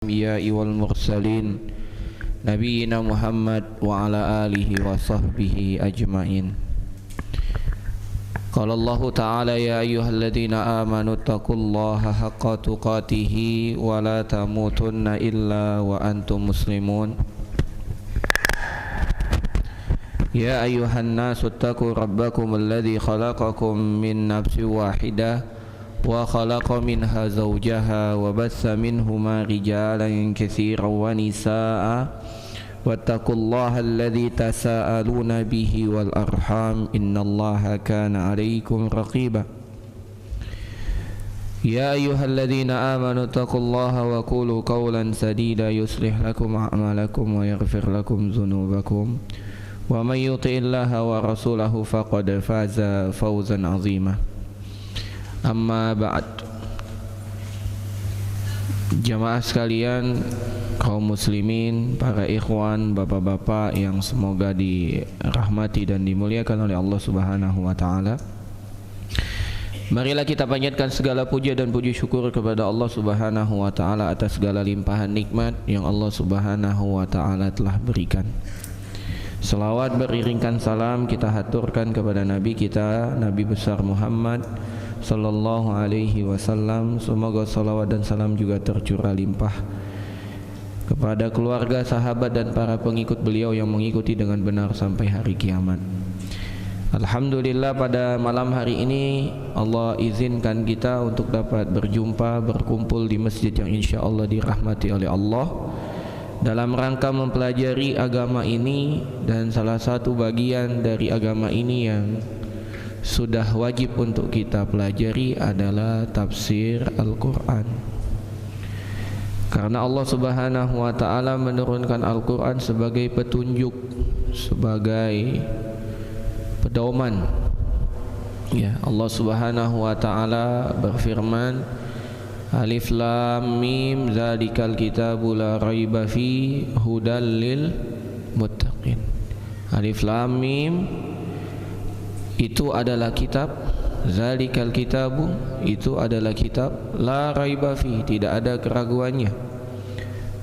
الأنبياء والمرسلين نبينا محمد وعلى آله وصحبه أجمعين. قال الله تعالى: يا أيها الذين آمنوا اتقوا الله حق تقاته ولا تموتن إلا وأنتم مسلمون. يا أيها الناس اتقوا ربكم الذي خلقكم من نفس واحدة وخلق منها زوجها وبث منهما رجالا كثيرا ونساء واتقوا الله الذي تساءلون به والأرحام إن الله كان عليكم رقيبا. يا أيها الذين آمنوا اتقوا الله وقولوا قولا سديدا يصلح لكم أعمالكم ويغفر لكم ذنوبكم ومن يطع الله ورسوله فقد فاز فوزا عظيما. Amma ba'd. Jamaah sekalian, kaum muslimin, para ikhwan, bapak-bapak yang semoga dirahmati dan dimuliakan oleh Allah Subhanahu wa taala. Marilah kita panjatkan segala puja dan puji syukur kepada Allah Subhanahu wa taala atas segala limpahan nikmat yang Allah Subhanahu wa taala telah berikan. Selawat beriringkan salam kita haturkan kepada Nabi kita, Nabi besar Muhammad sallallahu alaihi wasallam. Semoga salawat dan salam juga tercurah limpah kepada keluarga, sahabat dan para pengikut beliau yang mengikuti dengan benar sampai hari kiamat. Alhamdulillah, pada malam hari ini Allah izinkan kita untuk dapat berjumpa, berkumpul di masjid yang insya Allah dirahmati oleh Allah dalam rangka mempelajari agama ini. Dan salah satu bagian dari agama ini yang sudah wajib untuk kita pelajari adalah tafsir Al-Quran. Karena Allah Subhanahu wa ta'ala menurunkan Al-Quran sebagai petunjuk, sebagai pedoman. Ya, Allah Subhanahu wa ta'ala berfirman, Alif Lam Mim Zalikal kitabu la raiba fi hudal lil muttaqin. Alif Lam Mim itu adalah kitab, zalikal kitabu itu adalah kitab, la raiba fi tidak ada keraguannya,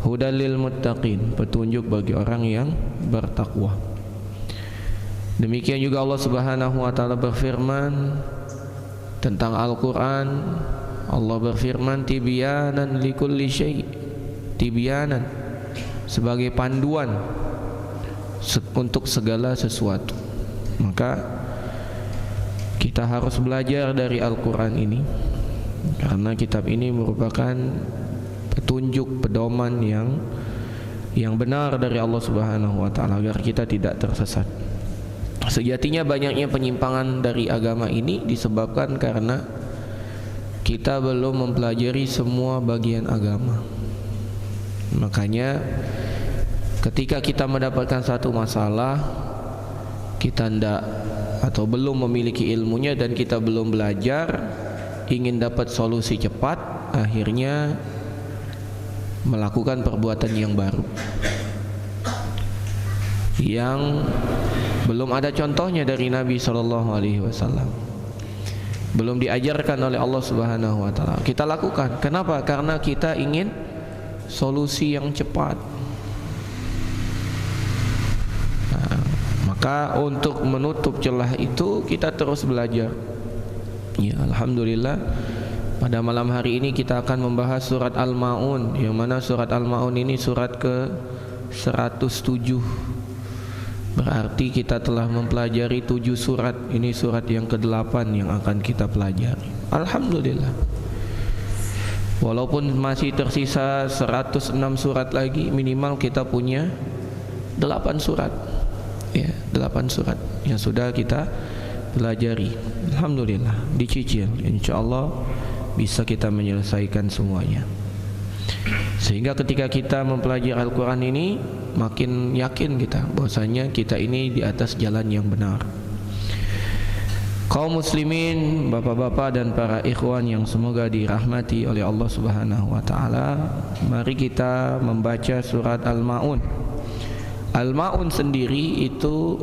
hudal lil muttaqin petunjuk bagi orang yang bertakwa. Demikian juga Allah Subhanahu wa taala berfirman tentang Al-Qur'an. Allah berfirman, tibyanan likulli syai', tibyanan sebagai panduan untuk segala sesuatu. Maka kita harus belajar dari Al-Quran ini, karena kitab ini merupakan petunjuk, pedoman yang benar dari Allah Subhanahu wa ta'ala agar kita tidak tersesat. Sejatinya banyaknya penyimpangan dari agama ini disebabkan karena kita belum mempelajari semua bagian agama. Makanya ketika kita mendapatkan satu masalah, kita atau belum memiliki ilmunya dan kita belum belajar, ingin dapat solusi cepat, akhirnya melakukan perbuatan yang baru yang belum ada contohnya dari Nabi SAW, belum diajarkan oleh Allah Subhanahu wa ta'ala. Kita lakukan. Kenapa? Karena kita ingin solusi yang cepat. Maka untuk menutup celah itu kita terus belajar. Ya, alhamdulillah, pada malam hari ini kita akan membahas surat Al-Ma'un, yang mana surat Al-Ma'un ini surat ke 107. Berarti kita telah mempelajari 7 surat. Ini surat yang ke-8 yang akan kita pelajari. Alhamdulillah. Walaupun masih tersisa 106 surat lagi, minimal kita punya 8 surat. Ya, 8 surat yang sudah kita pelajari. Alhamdulillah, dicicil. InsyaAllah bisa kita menyelesaikan semuanya. Sehingga ketika kita mempelajari Al-Quran ini, makin yakin kita bahwasanya kita ini di atas jalan yang benar. Kaum muslimin, bapak-bapak dan para ikhwan yang semoga dirahmati oleh Allah Subhanahu wa ta'ala, mari kita membaca surat Al-Ma'un. Al-Ma'un sendiri itu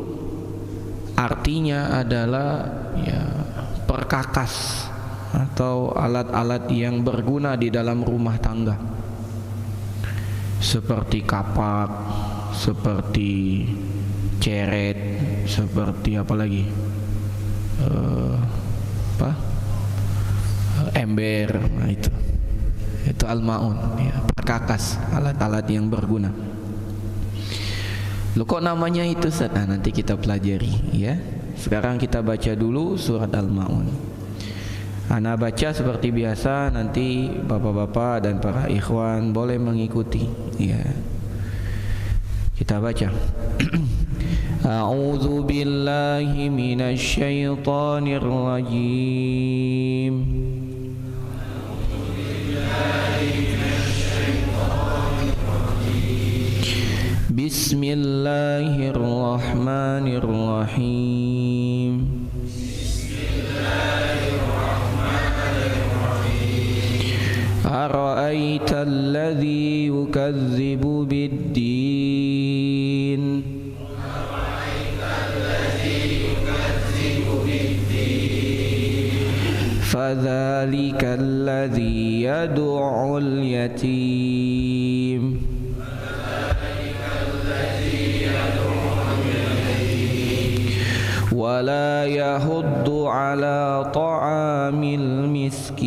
artinya adalah perkakas atau alat-alat yang berguna di dalam rumah tangga. seperti kapak, seperti ceret, seperti apa lagi? Ember. Nah, itu al-maun, ya, perkakas, alat-alat yang berguna. Loh, kok namanya itu, Ustaz? Nah, nanti kita pelajari, ya. Sekarang kita baca dulu surat Al-Maun. Ana baca seperti biasa, nanti bapak-bapak dan para ikhwan boleh mengikuti, ya. Kita baca. A'udzu billahi minasy syaithanir rajim. Bismillahirrahmanirrahim. Ara'aita alladhi yukadzibu bid-din. Fadzalika alladhi yad'ul yatim. ولا يحض على طعام المسكين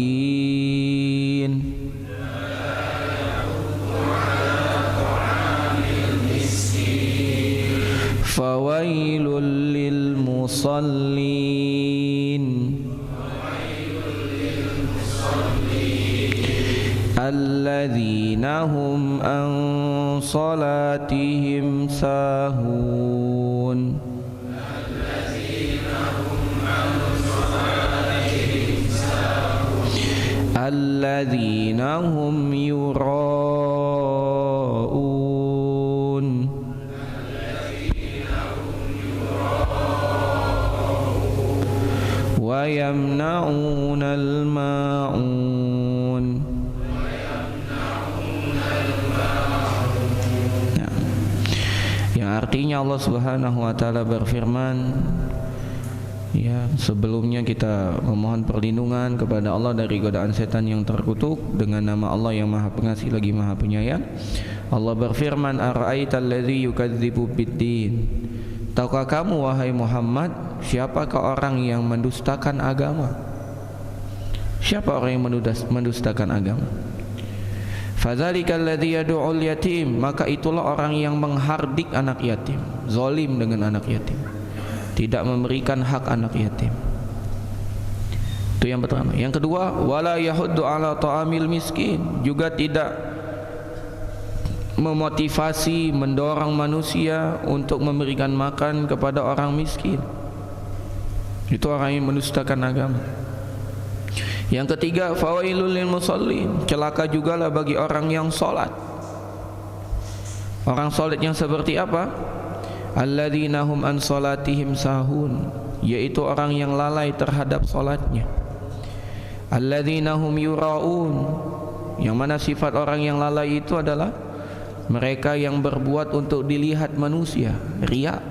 فويل للمصلين الذين هم عن صلاتهم ساهون الذين هم يراءون ويمنعون الماعون. Yang artinya Allah Subhanahu wa taala berfirman, ya, sebelumnya kita memohon perlindungan kepada Allah dari godaan setan yang terkutuk dengan nama Allah yang Maha Pengasih lagi Maha Penyayang. Allah berfirman, ara'aital ladzi yukadzibu bid-din. Tahukah kamu wahai Muhammad, siapakah orang yang mendustakan agama? Siapa orang yang mendustakan agama? Fadzalikal ladzi yad'ul yatim, maka itulah orang yang menghardik anak yatim, zalim dengan anak yatim, tidak memberikan hak anak yatim. Itu yang pertama. Yang kedua, wala yahuddu ala ta'amil miskin, juga tidak memotivasi, mendorong manusia untuk memberikan makan kepada orang miskin. Itu orang yang mendustakan agama. Yang ketiga, fawailul lil musallin, celaka jugalah bagi orang yang salat. Orang salat yang seperti apa? Alladzina hum an salatihim sahun, yaitu orang yang lalai terhadap salatnya. Alladzina hum yuraun, yang mana sifat orang yang lalai itu adalah mereka yang berbuat untuk dilihat manusia, riya.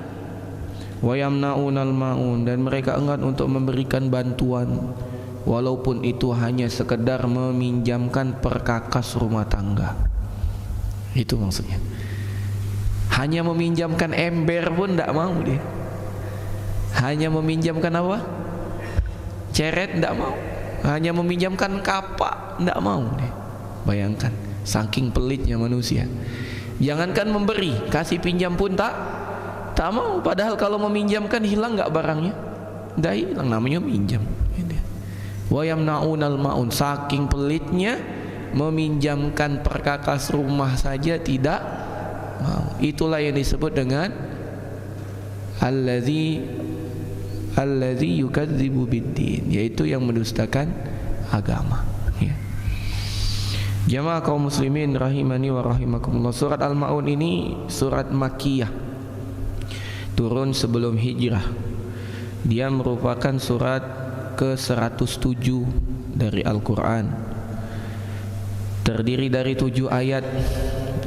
Wa yamnaunal maun, dan mereka enggan untuk memberikan bantuan, walaupun itu hanya sekedar meminjamkan perkakas rumah tangga. Itu maksudnya. Hanya meminjamkan ember pun tidak mau dia. Hanya meminjamkan apa? Ceret tidak mau. Hanya meminjamkan kapak tidak mau dia. Bayangkan, saking pelitnya manusia. Jangankan memberi, kasih pinjam pun tak mau. Padahal kalau meminjamkan hilang nggak barangnya? Tidak hilang, namanya minjam. Wa yamnaunal maun, saking pelitnya meminjamkan perkakas rumah saja tidak mau. Itulah yang disebut dengan alladzi yukadzibu bid-din, yaitu yang mendustakan agama, ya. Jamaah kaum muslimin rahimani wa rahimakumullah. Surat Al-Maun ini surat Makkiyah, turun sebelum hijrah. Dia merupakan surat ke-107 dari Al-Quran, terdiri dari 7 ayat,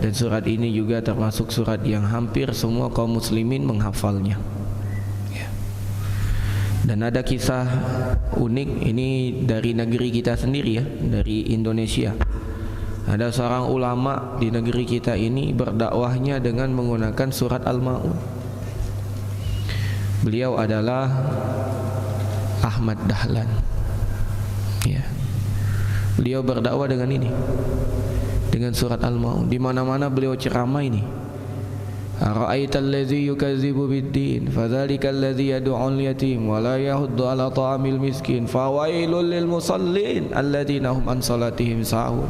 dan surat ini juga termasuk surat yang hampir semua kaum muslimin menghafalnya, ya. Dan ada kisah unik ini dari negeri kita sendiri, ya, dari Indonesia. Ada seorang ulama di negeri kita ini berdakwahnya dengan menggunakan surat Al-Ma'un. Beliau adalah Ahmad Dahlan. Ya. Beliau berdakwah dengan ini, dengan surat Al-Ma'un. Di mana-mana beliau ceramah ini. Ara'aital ladzi yukadzibu bid-din fadzalikal ladzi yad'ul yatim wa la yahuddu 'ala ta'amil miskin fawailul lil musallin alladzina hum an salatihim sahun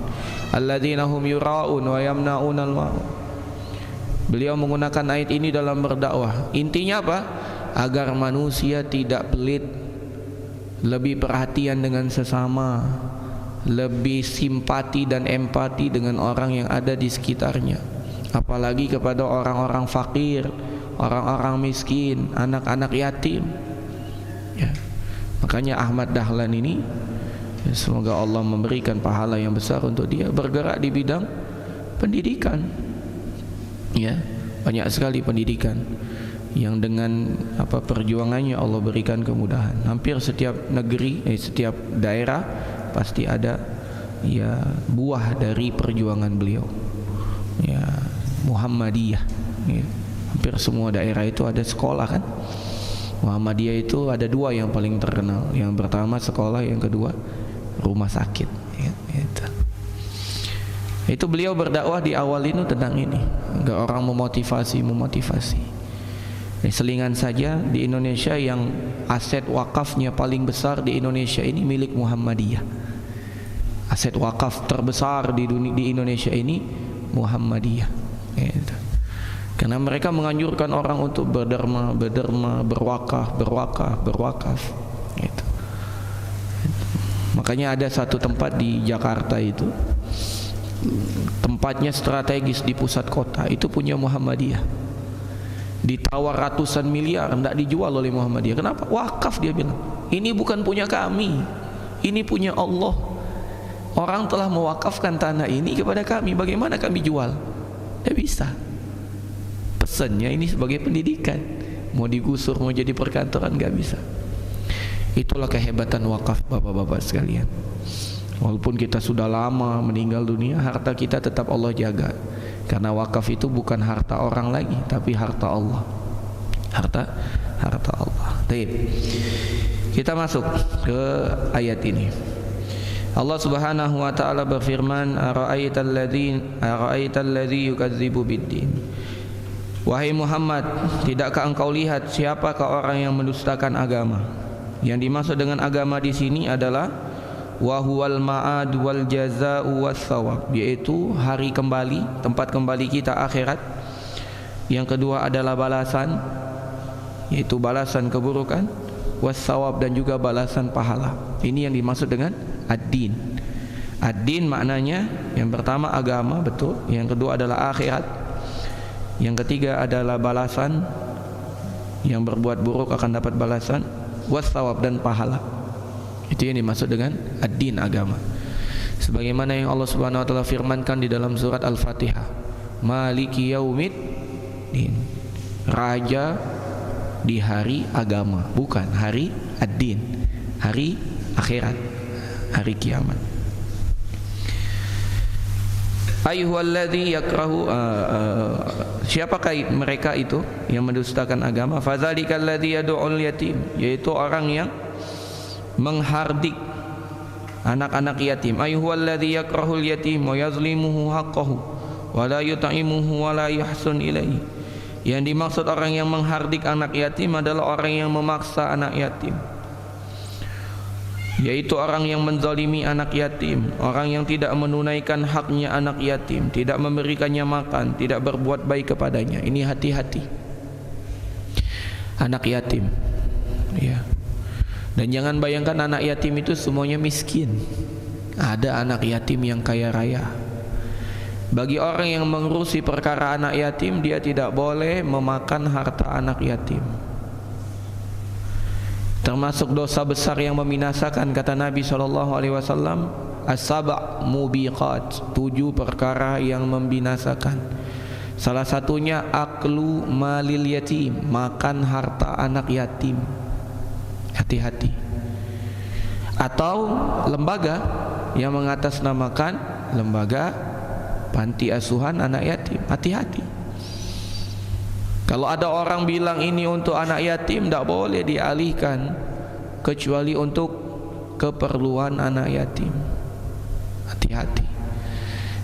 alladzina hum yura'un wa yamna'unal ma'un. Beliau menggunakan ayat ini dalam berdakwah. Intinya apa? Agar manusia tidak pelit, lebih perhatian dengan sesama, lebih simpati dan empati dengan orang yang ada di sekitarnya, apalagi kepada orang-orang fakir, orang-orang miskin, anak-anak yatim. Ya. Makanya Ahmad Dahlan ini, ya, semoga Allah memberikan pahala yang besar untuk dia, bergerak di bidang pendidikan. Ya, banyak sekali pendidikan yang dengan perjuangannya Allah berikan kemudahan. Hampir setiap negeri, setiap daerah pasti ada ya buah dari perjuangan beliau. Ya, Muhammadiyah. Ya. Hampir semua daerah itu ada sekolah kan. Muhammadiyah itu ada dua yang paling terkenal. Yang pertama sekolah, yang kedua rumah sakit. Ya, itu beliau berdakwah di awal itu tentang ini. Enggak orang memotivasi. Selingan saja di Indonesia yang aset wakafnya paling besar di Indonesia ini milik Muhammadiyah. Aset wakaf terbesar di Indonesia ini Muhammadiyah. Gitu. Karena mereka menganjurkan orang untuk berderma, berwakaf. Gitu. Makanya ada satu tempat di Jakarta itu, tempatnya strategis di pusat kota, itu punya Muhammadiyah. Ditawar ratusan miliar, tidak dijual oleh Muhammadiyah. Kenapa? Wakaf, dia bilang. Ini bukan punya kami, ini punya Allah. Orang telah mewakafkan tanah ini kepada kami, bagaimana kami jual? Tidak bisa. Pesannya ini sebagai pendidikan. Mau digusur, mau jadi perkantoran, nggak bisa. Itulah kehebatan wakaf, bapak-bapak sekalian. Walaupun kita sudah lama meninggal dunia, harta kita tetap Allah jaga. Karena wakaf itu bukan harta orang lagi, tapi harta Allah. Harta Allah. Baik. Kita masuk ke ayat ini. Allah Subhanahu wa taala berfirman, ara'aital ladzi yukadzibu bid-din. Wahai Muhammad, tidakkah engkau lihat siapakah orang yang mendustakan agama? Yang dimaksud dengan agama di sini adalah wa huwal ma'ad wal jazaa'u was thawab, yaitu hari kembali, tempat kembali kita akhirat. Yang kedua adalah balasan, yaitu balasan keburukan, was thawab, dan juga balasan pahala. Ini yang dimaksud dengan ad-din. Ad-din maknanya yang pertama agama, betul. Yang kedua adalah akhirat. Yang ketiga adalah balasan. Yang berbuat buruk akan dapat balasan, was thawab, dan pahala. Itu yang dimaksud dengan ad-din, agama. Sebagaimana yang Allah Subhanahu wa taala firmankan di dalam surat Al-Fatihah, Maliki yaumiddin, raja di hari agama, bukan hari ad-din, hari akhirat, hari kiamat. Ayyuhalladzi yakrahu, siapakah mereka itu yang mendustakan agama? Fadzalikal ladzi yad'ul yatim, yaitu orang yang menghardik anak-anak yatim. Ayyuhalladzi yakrahul yatim wa yazlimuhu haqqahu wa la yut'imuhu wa la yuhsin ilaihi. Yang dimaksud orang yang menghardik anak yatim adalah orang yang memaksa anak yatim, yaitu orang yang menzalimi anak yatim, orang yang tidak menunaikan haknya anak yatim, tidak memberikannya makan, tidak berbuat baik kepadanya. Ini hati-hati anak yatim, ya. Dan jangan bayangkan anak yatim itu semuanya miskin. Ada anak yatim yang kaya raya. Bagi orang yang mengurusi perkara anak yatim, dia tidak boleh memakan harta anak yatim. Termasuk dosa besar yang membinasakan, kata Nabi SAW, as-sab' mubiqat, 7 perkara yang membinasakan. Salah satunya aklu malil yatim, makan harta anak yatim. Hati-hati. Atau lembaga yang mengatasnamakan lembaga panti asuhan anak yatim. Hati-hati. Kalau ada orang bilang ini untuk anak yatim, tidak boleh dialihkan kecuali untuk keperluan anak yatim. Hati-hati.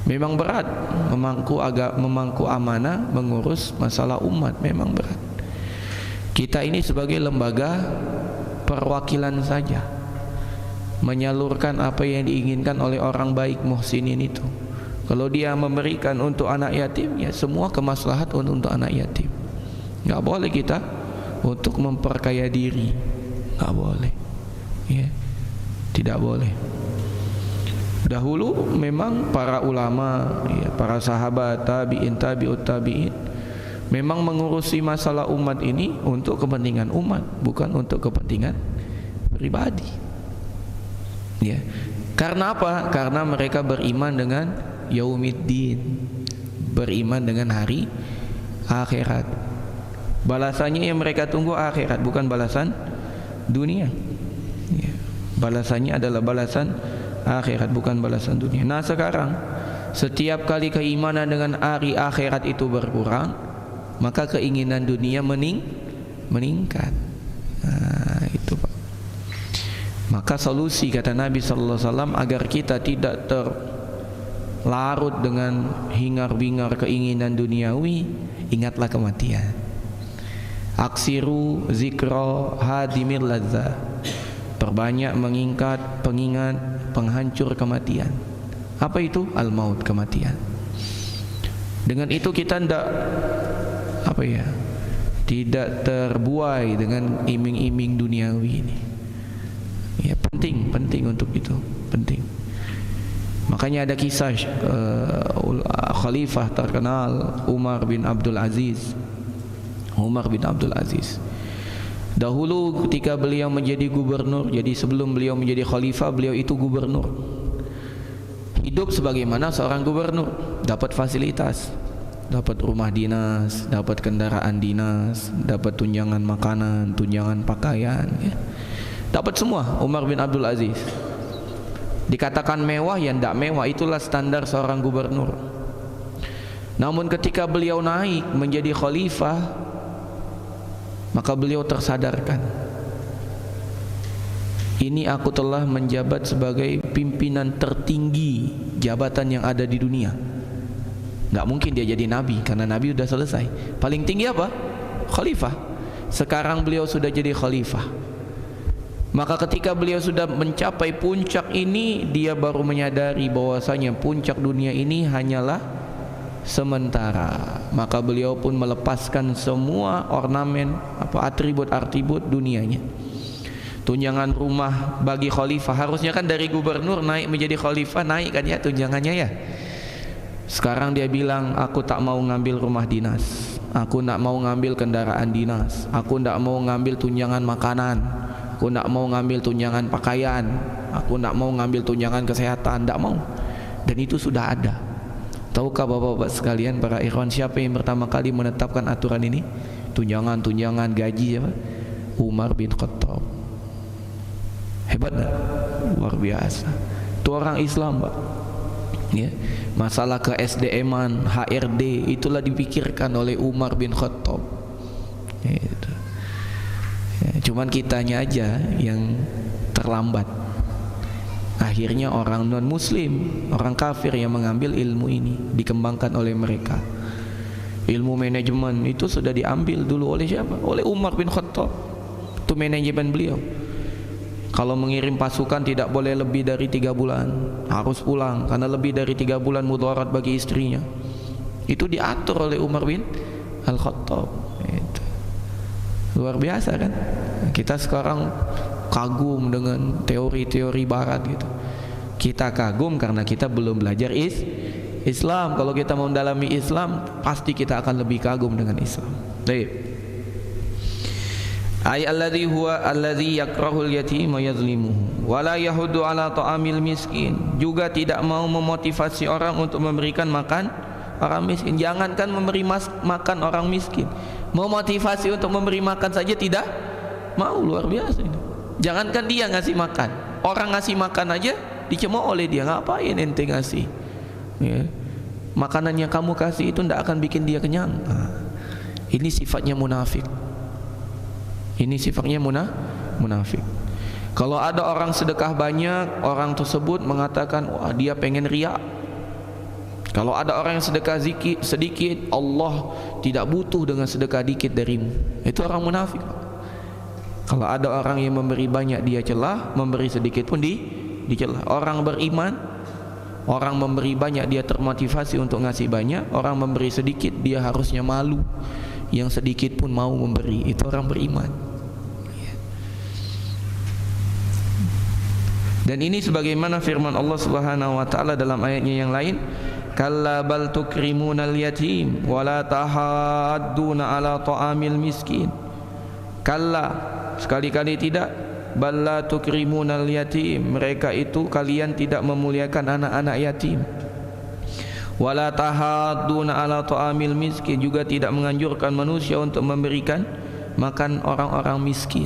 Memang berat memangku amanah, mengurus masalah umat, memang berat. Kita ini sebagai lembaga perwakilan saja, menyalurkan apa yang diinginkan oleh orang baik muhsinin itu. Kalau dia memberikan untuk anak yatim, ya semua kemaslahatan untuk anak yatim. Enggak boleh kita untuk memperkaya diri, enggak boleh. Ya. Tidak boleh. Dahulu memang para ulama, ya, para sahabat, tabi'in, tabi'ut tabi'in memang mengurusi masalah umat ini untuk kepentingan umat, bukan untuk kepentingan pribadi. Ya. Karena apa? Karena mereka beriman dengan yaumiddin, beriman dengan hari akhirat. Balasannya yang mereka tunggu akhirat, bukan balasan dunia. Ya. Balasannya adalah balasan akhirat, bukan balasan dunia. Nah sekarang setiap kali keimanan dengan hari akhirat itu berkurang, maka keinginan dunia meningkat. Nah, itu Pak. Maka solusi kata Nabi sallallahu alaihi wasallam agar kita tidak terlarut dengan hingar-bingar keinginan duniawi, ingatlah kematian. Aksiru zikra hadimir ladzah. Perbanyak pengingat penghancur kematian. Apa itu? Al-maut, kematian. Dengan itu kita tidak terbuai dengan iming-iming duniawi ini. Ya, penting untuk itu, penting. Makanya ada kisah khalifah terkenal Umar bin Abdul Aziz. Dahulu ketika beliau menjadi gubernur, jadi sebelum beliau menjadi khalifah, beliau itu gubernur. Hidup sebagaimana seorang gubernur, dapat fasilitas, dapat rumah dinas, dapat kendaraan dinas, dapat tunjangan makanan, tunjangan pakaian, ya. Dapat semua. Umar bin Abdul Aziz dikatakan mewah, ya tidak mewah, itulah standar seorang gubernur. Namun ketika beliau naik menjadi khalifah, maka beliau tersadarkan, ini aku telah menjabat sebagai pimpinan tertinggi jabatan yang ada di dunia. Nggak mungkin dia jadi nabi, karena nabi sudah selesai. Paling tinggi apa? Khalifah. Sekarang beliau sudah jadi khalifah. Maka ketika beliau sudah mencapai puncak ini, dia baru menyadari bahwasanya puncak dunia ini hanyalah sementara. Maka beliau pun melepaskan semua ornamen, atribut-atribut dunianya. Tunjangan rumah bagi khalifah, harusnya kan dari gubernur naik menjadi khalifah, naik kan ya tunjangannya ya. Sekarang dia bilang, aku tak mau ngambil rumah dinas, aku tak mau ngambil kendaraan dinas, aku tak mau ngambil tunjangan makanan, aku tak mau ngambil tunjangan pakaian, aku tak mau ngambil tunjangan kesehatan, tak mau. Dan itu sudah ada. Tahukah bapak-bapak sekalian, para ikhwan, siapa yang pertama kali menetapkan aturan ini? Tunjangan gaji apa? Umar bin Khattab. Hebat tak? Luar biasa. Itu orang Islam Pak. Ya. Masalah ke SDM-an, HRD, itulah dipikirkan oleh Umar bin Khattab. Gitu. Ya, cuman kitanya aja yang terlambat. Akhirnya orang non muslim, orang kafir yang mengambil ilmu ini, dikembangkan oleh mereka. Ilmu manajemen itu sudah diambil dulu oleh siapa? Oleh Umar bin Khattab. Itu manajemen beliau. Kalau mengirim pasukan tidak boleh lebih dari 3 bulan, harus pulang, karena lebih dari 3 bulan mudarat bagi istrinya. Itu diatur oleh Umar bin Al-Khattab. Itu luar biasa kan? Kita sekarang kagum dengan teori-teori barat gitu. Kita kagum karena kita belum belajar Islam. Kalau kita mau mendalami Islam, pasti kita akan lebih kagum dengan Islam. Baik. Ay alladhi huwa alladhi yakrahul yatim wa yazlimuhu wa la yahuddu ala ta'amil miskin. Juga tidak mau memotivasi orang untuk memberikan makan orang miskin. Jangankan memberi makan orang miskin, memotivasi untuk memberi makan saja tidak mau. Luar biasa ini. Jangankan dia ngasih makan, orang ngasih makan aja dicemooh oleh dia. Ngapain ente ngasih? ya, makanan yang kamu kasih itu tidak akan bikin dia kenyang. Ini sifatnya munafik. Ini sifatnya munafik. Kalau ada orang sedekah banyak, orang tersebut mengatakan, wah dia pengen riya. Kalau ada orang yang sedekah sedikit, Allah tidak butuh dengan sedekah dikit darimu. Itu orang munafik. Kalau ada orang yang memberi banyak, dia celah, memberi sedikit pun dicelah. Orang beriman, orang memberi banyak dia termotivasi untuk ngasih banyak, orang memberi sedikit dia harusnya malu, yang sedikit pun mau memberi. Itu orang beriman. Dan ini sebagaimana firman Allah Subhanahu wa taala dalam ayatnya yang lain, kalla bal tukrimunal yatim wa la tahadduna ala ta'amil miskin. Kalla, sekali-kali tidak, bal la tukrimunal yatim, mereka itu kalian tidak memuliakan anak-anak yatim. Wa la tahadduna ala ta'amil miskin, juga tidak menganjurkan manusia untuk memberikan makan orang-orang miskin.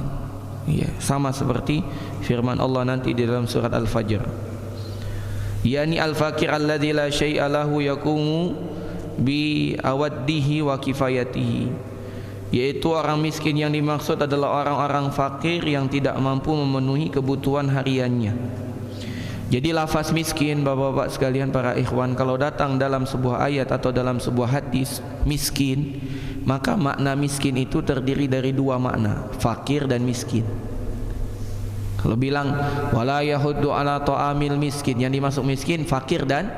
Ya, sama seperti firman Allah nanti di dalam surat Al-Fajr. Yani al-faqir alladzi la syai'a lahu yaqumu bi awaddihi wa kifayatihi, yaitu orang miskin yang dimaksud adalah orang-orang fakir yang tidak mampu memenuhi kebutuhan hariannya. Jadi lafaz miskin, bapak-bapak sekalian, para ikhwan, kalau datang dalam sebuah ayat atau dalam sebuah hadis miskin, maka makna miskin itu terdiri dari dua makna, fakir dan miskin. Kalau bilang wala yahuddu ala ta'amil miskin, yang dimaksud miskin fakir dan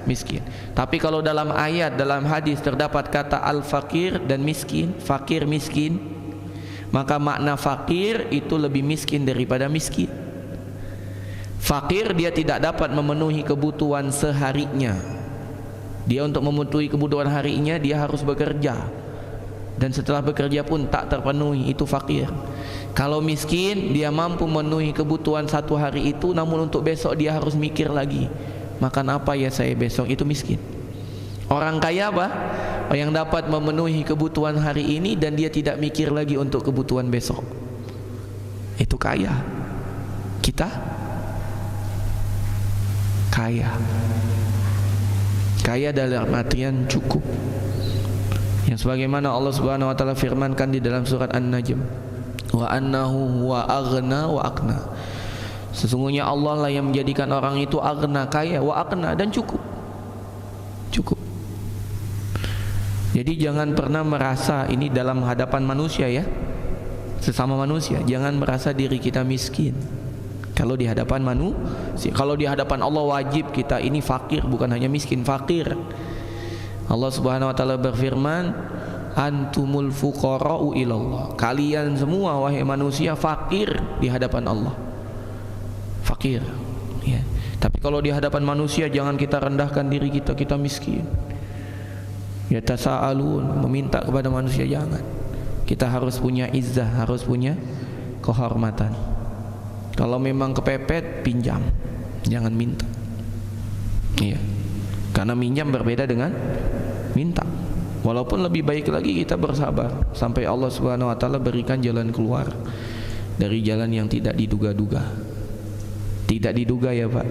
miskin. Tapi kalau dalam ayat, dalam hadis terdapat kata al-fakir dan miskin, fakir miskin, maka makna fakir itu lebih miskin daripada miskin. Fakir dia tidak dapat memenuhi kebutuhan seharinya. Dia untuk memenuhi kebutuhan harinya dia harus bekerja, dan setelah bekerja pun tak terpenuhi, itu fakir. Kalau miskin, dia mampu memenuhi kebutuhan satu hari itu, namun untuk besok dia harus mikir lagi, makan apa ya saya besok, itu miskin. Orang kaya apa? Yang dapat memenuhi kebutuhan hari ini dan dia tidak mikir lagi untuk kebutuhan besok, itu kaya. Kita kaya dalam artian cukup, yang sebagaimana Allah Subhanahu wa taala firmankan di dalam surat An-Najm, wa annahu huwa aghna wa aqna, sesungguhnya Allah lah yang menjadikan orang itu aghna, kaya, wa aqna, dan cukup. Jadi jangan pernah merasa ini dalam hadapan manusia, ya, sesama manusia, jangan merasa diri kita miskin. Kalau di hadapan manusia, kalau di hadapan Allah wajib kita ini fakir, bukan hanya miskin, fakir. Allah Subhanahu wa taala berfirman, antumul fuqara'u ilallah, kalian semua wahai manusia fakir di hadapan Allah. Fakir, ya. Tapi kalau di hadapan manusia jangan kita rendahkan diri kita, kita miskin. Ya tasa'alun, meminta kepada manusia, jangan. Kita harus punya izzah, harus punya kehormatan. Kalau memang kepepet, pinjam, jangan minta. Iya. Karena minjam berbeda dengan minta. Walaupun lebih baik lagi kita bersabar sampai Allah Subhanahu wa taala berikan jalan keluar dari jalan yang tidak diduga-duga. Tidak diduga, ya Pak.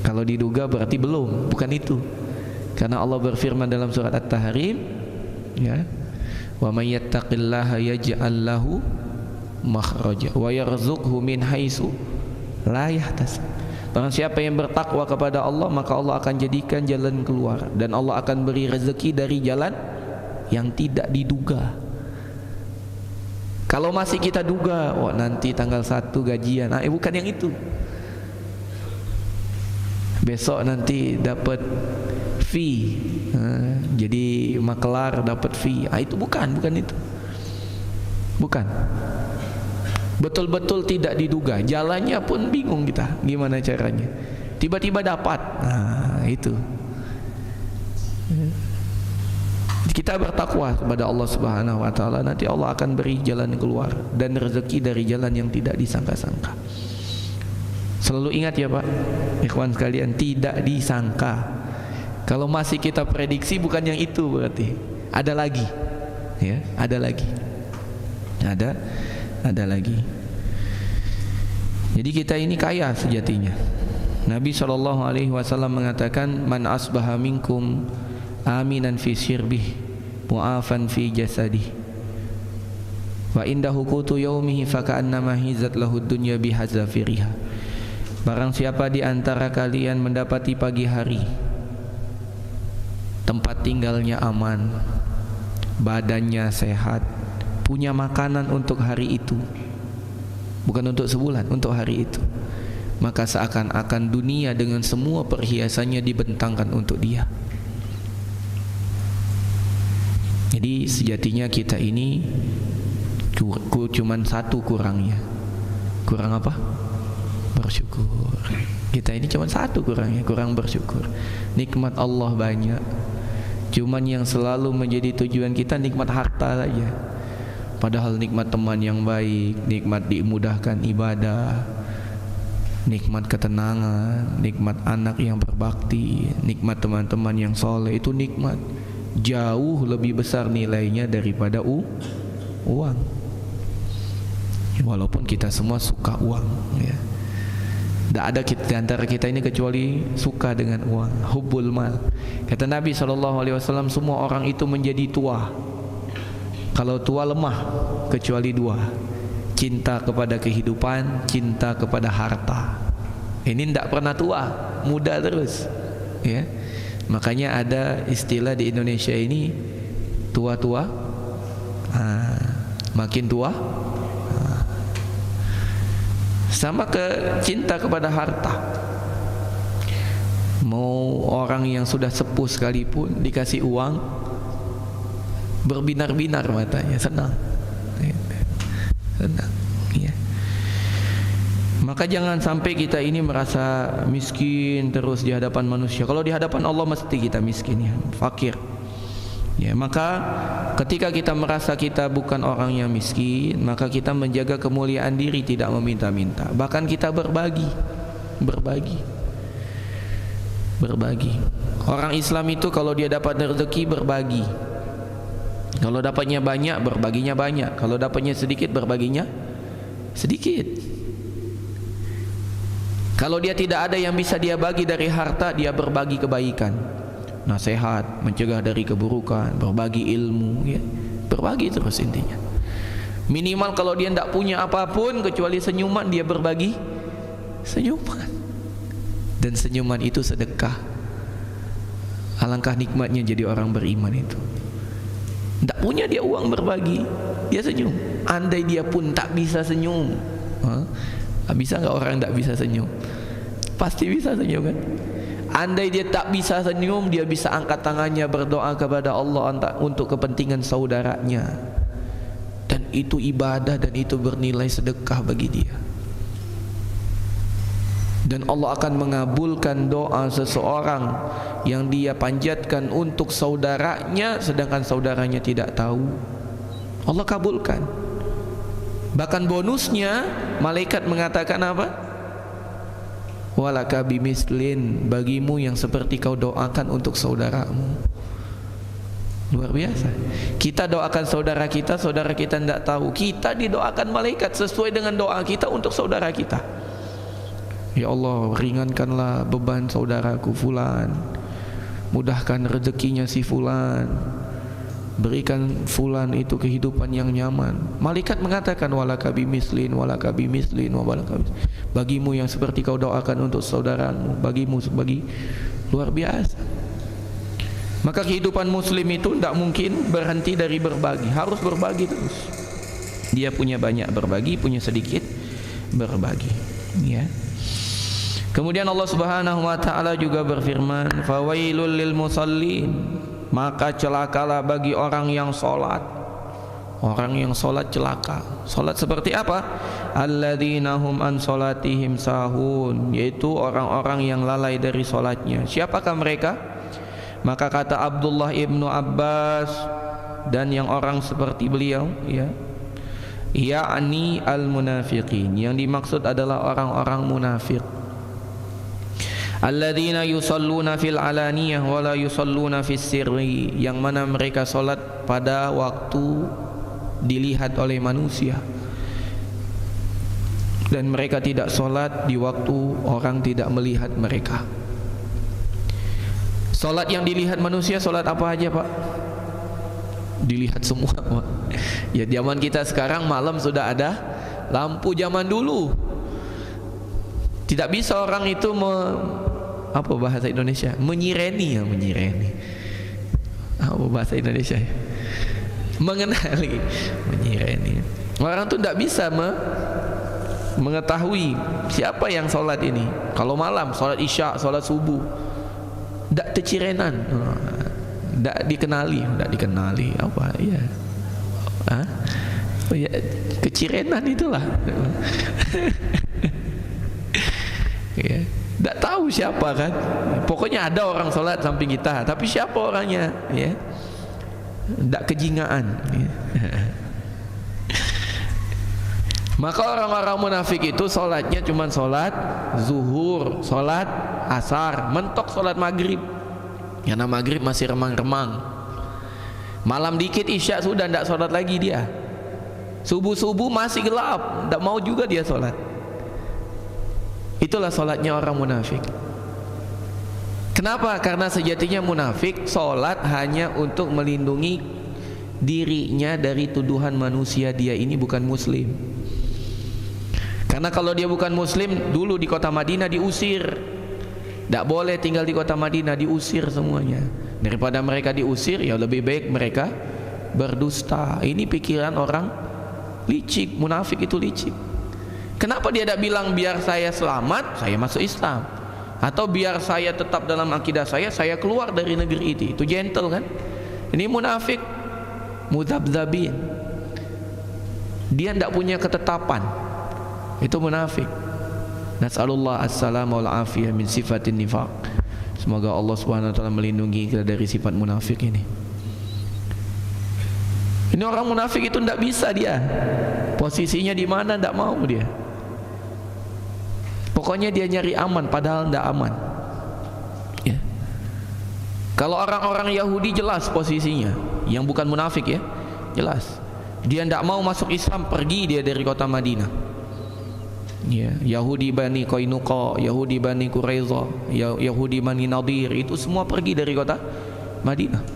Kalau diduga berarti belum, bukan itu. Karena Allah berfirman dalam surat At-Tahrim, ya, wa may yattaqillaha yaj'al lahu makhraja wa yarzuqhu min haitsu la yahtasib. Barang siapa yang bertakwa kepada Allah, maka Allah akan jadikan jalan keluar, dan Allah akan beri rezeki dari jalan yang tidak diduga. Kalau masih kita duga, oh nanti tanggal 1 gajian, bukan yang itu. Besok nanti dapat fee, jadi makelar dapat fee, itu bukan itu. Bukan. Betul-betul tidak diduga, jalannya pun bingung kita, gimana caranya. Tiba-tiba dapat, itu. Kita bertakwa kepada Allah Subhanahu wa taala, nanti Allah akan beri jalan keluar dan rezeki dari jalan yang tidak disangka-sangka. Selalu ingat ya Pak, ikhwan sekalian, tidak disangka. Kalau masih kita prediksi, bukan yang itu, berarti ada lagi, ya, ada lagi. Ada lagi. Jadi kita ini kaya sejatinya, Nabi SAW mengatakan, man asbaha minkum aminan fi sirbih mu'afan fi jasadih wa indahu qutu yaumihi faka'annama hizat lahu dunya bihazafiriha. Barang siapa di antara kalian mendapati pagi hari tempat tinggalnya aman, badannya sehat, punya makanan untuk hari itu, bukan untuk sebulan, untuk hari itu, maka seakan-akan dunia dengan semua perhiasannya dibentangkan untuk dia. Jadi sejatinya kita ini cuman satu kurangnya. Kurang apa? Bersyukur. Kita ini cuma satu kurangnya, kurang bersyukur. Nikmat Allah banyak, cuman yang selalu menjadi tujuan kita nikmat harta saja. Padahal nikmat teman yang baik, nikmat dimudahkan ibadah, nikmat ketenangan, nikmat anak yang berbakti, nikmat teman-teman yang soleh, itu nikmat jauh lebih besar nilainya daripada uang. Walaupun kita semua suka uang, ya. Tidak ada di antara kita ini kecuali suka dengan uang, hubbul mal. Kata Nabi SAW, semua orang itu menjadi tua. Kalau tua lemah kecuali dua: cinta kepada kehidupan, cinta kepada harta. Ini tidak pernah tua, muda terus, ya. Makanya ada istilah di Indonesia ini, tua-tua makin tua. Sama ke cinta kepada harta. Mau orang yang sudah sepuh sekalipun dikasih uang, berbinar-binar matanya, senang, ya. Maka jangan sampai kita ini merasa miskin terus di hadapan manusia. Kalau di hadapan Allah mesti kita miskin, ya, fakir. Ya, maka ketika kita merasa kita bukan orang yang miskin, maka kita menjaga kemuliaan diri, tidak meminta-minta. Bahkan kita berbagi. Orang Islam itu kalau dia dapat rezeki berbagi. Kalau dapatnya banyak, berbaginya banyak. Kalau dapatnya sedikit, berbaginya sedikit. Kalau dia tidak ada yang bisa dia bagi dari harta, dia berbagi kebaikan, nasihat, mencegah dari keburukan, berbagi ilmu, ya. Berbagi terus intinya. Minimal kalau dia tidak punya apapun kecuali senyuman, dia berbagi senyuman. Dan senyuman itu sedekah. Alangkah nikmatnya jadi orang beriman itu. Tidak punya dia uang, berbagi, dia senyum. Andai dia pun tak bisa senyum, bisa nggak orang tidak bisa senyum? Pasti bisa senyum, kan? Andai dia tak bisa senyum, dia bisa angkat tangannya berdoa kepada Allah untuk kepentingan saudaranya, dan itu ibadah dan itu bernilai sedekah bagi dia. Dan Allah akan mengabulkan doa seseorang yang dia panjatkan untuk saudaranya sedangkan saudaranya tidak tahu. Allah kabulkan. Bahkan bonusnya malaikat mengatakan apa? Walaka bimislin, bagimu yang seperti kau doakan untuk saudaramu. Luar biasa. Kita doakan saudara kita tidak tahu. Kita didoakan malaikat sesuai dengan doa kita untuk saudara kita. Ya Allah, ringankanlah beban saudaraku fulan, mudahkan rezekinya si fulan, berikan fulan itu kehidupan yang nyaman. Malaikat mengatakan walaka bimislin, walaka bimislin, walaka bimislin. Bagimu yang seperti kau doakan untuk saudaramu, bagimu sebagi. Luar biasa. Maka kehidupan muslim itu tidak mungkin berhenti dari berbagi, harus berbagi terus. Dia punya banyak berbagi, punya sedikit berbagi, ya. Kemudian Allah Subhanahu wa taala juga berfirman, fawailul lil musallin, maka celakalah bagi orang yang salat. Orang yang salat celaka. Salat seperti apa? Alladzina hum an salatihim sahun, yaitu orang-orang yang lalai dari salatnya. Siapakah mereka? Maka kata Abdullah ibnu Abbas dan yang orang seperti beliau, ya, ya'ni al-munafiqin, yang dimaksud adalah orang-orang munafik. Alladzina yusalluna fil alaniyah wa la yusalluna fis sirri, yang mana mereka salat pada waktu dilihat oleh manusia, Dan mereka tidak sholat di waktu orang tidak melihat mereka. Sholat yang dilihat manusia, sholat apa aja Pak? Dilihat semua Pak. Ya zaman kita sekarang malam sudah ada lampu. Zaman dulu tidak bisa orang itu apa bahasa Indonesia? Menyireni ya, menyireni. Apa bahasa Indonesia ya? Mengenali, menyireni. Orang tuh tidak bisa mengetahui siapa yang sholat ini. Kalau malam, sholat isya, sholat subuh, tidak tercirenan, tidak dikenali apa ya? Oh ya, kecirenan itulah. Ya, tidak tahu siapa kan. Pokoknya ada orang sholat samping kita, tapi siapa orangnya? Ya, tidak kejingaan. Ya. Maka orang-orang munafik itu sholatnya cuma sholat zuhur, sholat asar, mentok sholat maghrib. Karena maghrib masih remang-remang. Malam dikit isya sudah tidak sholat lagi dia. Subuh-subuh masih gelap, tidak mau juga dia sholat. Itulah sholatnya orang munafik. Kenapa? Karena sejatinya munafik sholat hanya untuk melindungi dirinya dari tuduhan manusia, dia ini bukan muslim. Karena kalau dia bukan muslim, dulu di kota Madinah diusir. Tidak boleh tinggal di kota Madinah, diusir semuanya. Daripada mereka diusir, ya lebih baik mereka berdusta. Ini pikiran orang licik, munafik itu licik. Kenapa dia tidak bilang biar saya selamat, saya masuk Islam, atau biar saya tetap dalam akidah saya keluar dari negeri itu gentle kan? Ini munafik, mudzabdzabin. Dia tidak punya ketetapan. Itu munafik. Nas'alullah as-salama wal afiyah min sifatin nifaq. Semoga Allah Subhanahu wa taala melindungi kita dari sifat munafik ini. Ini orang munafik itu tidak bisa dia. Posisinya di mana tidak mau dia. Pokoknya dia nyari aman padahal tidak aman. Ya. Kalau orang-orang Yahudi jelas posisinya, yang bukan munafik ya, jelas. Dia tidak mau masuk Islam, pergi dia dari kota Madinah. Ya, Yahudi Bani Qainuqa, Yahudi Bani Quraiza, Yahudi Bani Nadir, itu semua pergi dari kota Madinah.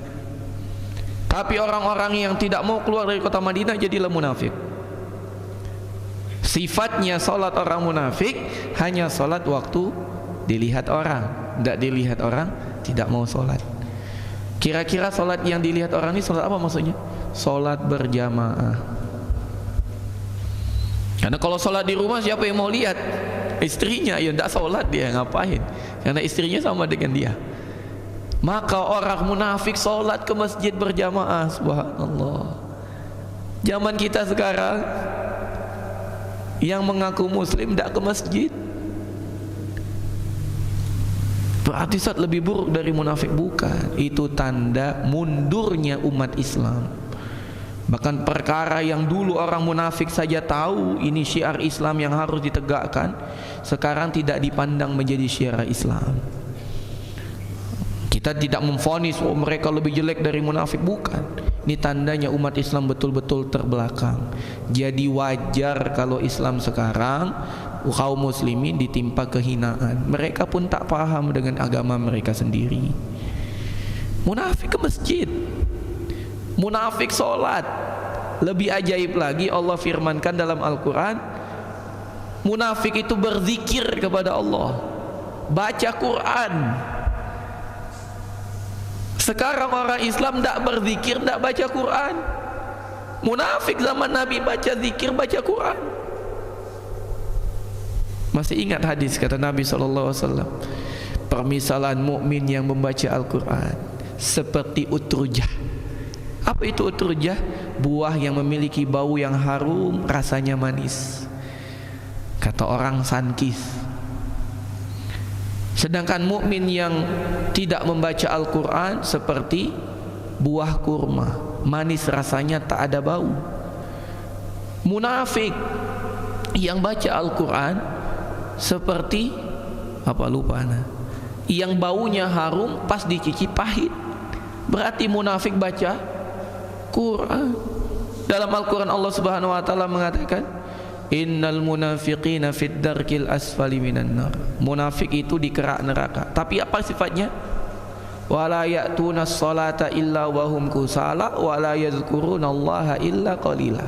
Tapi orang-orang yang tidak mau keluar dari kota Madinah jadilah munafik. Sifatnya salat orang munafik hanya salat waktu dilihat orang, tidak dilihat orang tidak mau salat. Kira-kira salat yang dilihat orang ini salat apa maksudnya? Salat berjamaah. Karena kalau sholat di rumah siapa yang mau lihat? Istrinya, ya tidak sholat dia, ngapain? Karena istrinya sama dengan dia. Maka orang munafik sholat ke masjid berjamaah. Subhanallah. Zaman kita sekarang yang mengaku muslim tidak ke masjid, berarti saat lebih buruk dari munafik. Bukan, itu tanda mundurnya umat Islam. Bahkan perkara yang dulu orang munafik saja tahu ini syiar Islam yang harus ditegakkan, sekarang tidak dipandang menjadi syiar Islam. Kita tidak memvonis mereka lebih jelek dari munafik, bukan. Ini tandanya umat Islam betul-betul terbelakang. Jadi wajar kalau Islam sekarang kaum muslimin ditimpa kehinaan. Mereka pun tak paham dengan agama mereka sendiri. Munafik ke masjid, munafik sholat. Lebih ajaib lagi, Allah firmankan dalam Al-Quran, munafik itu berzikir kepada Allah, baca Quran. Sekarang orang Islam tidak berzikir, tidak baca Quran. Munafik zaman Nabi baca zikir, baca Quran. Masih ingat hadis kata Nabi SAW, permisalan mukmin yang membaca Al-Quran seperti utrujah. Apa itu utrujah? Buah yang memiliki bau yang harum, rasanya manis. Kata orang sankis. Sedangkan mukmin yang tidak membaca Al-Quran seperti buah kurma, manis rasanya, tak ada bau. Munafik yang baca Al-Quran seperti apa, lupa nah, yang baunya harum, pas dicicip pahit. Berarti munafik baca Quran. Dalam Al-Quran Allah Subhanahu wa taala mengatakan, innal munafiqina fid darkil asfali minan nar. Munafik itu di kerak neraka. Tapi apa sifatnya? Wala ya'tuna sholata illa wahum kusala wala yazkurunallaha illa qalila.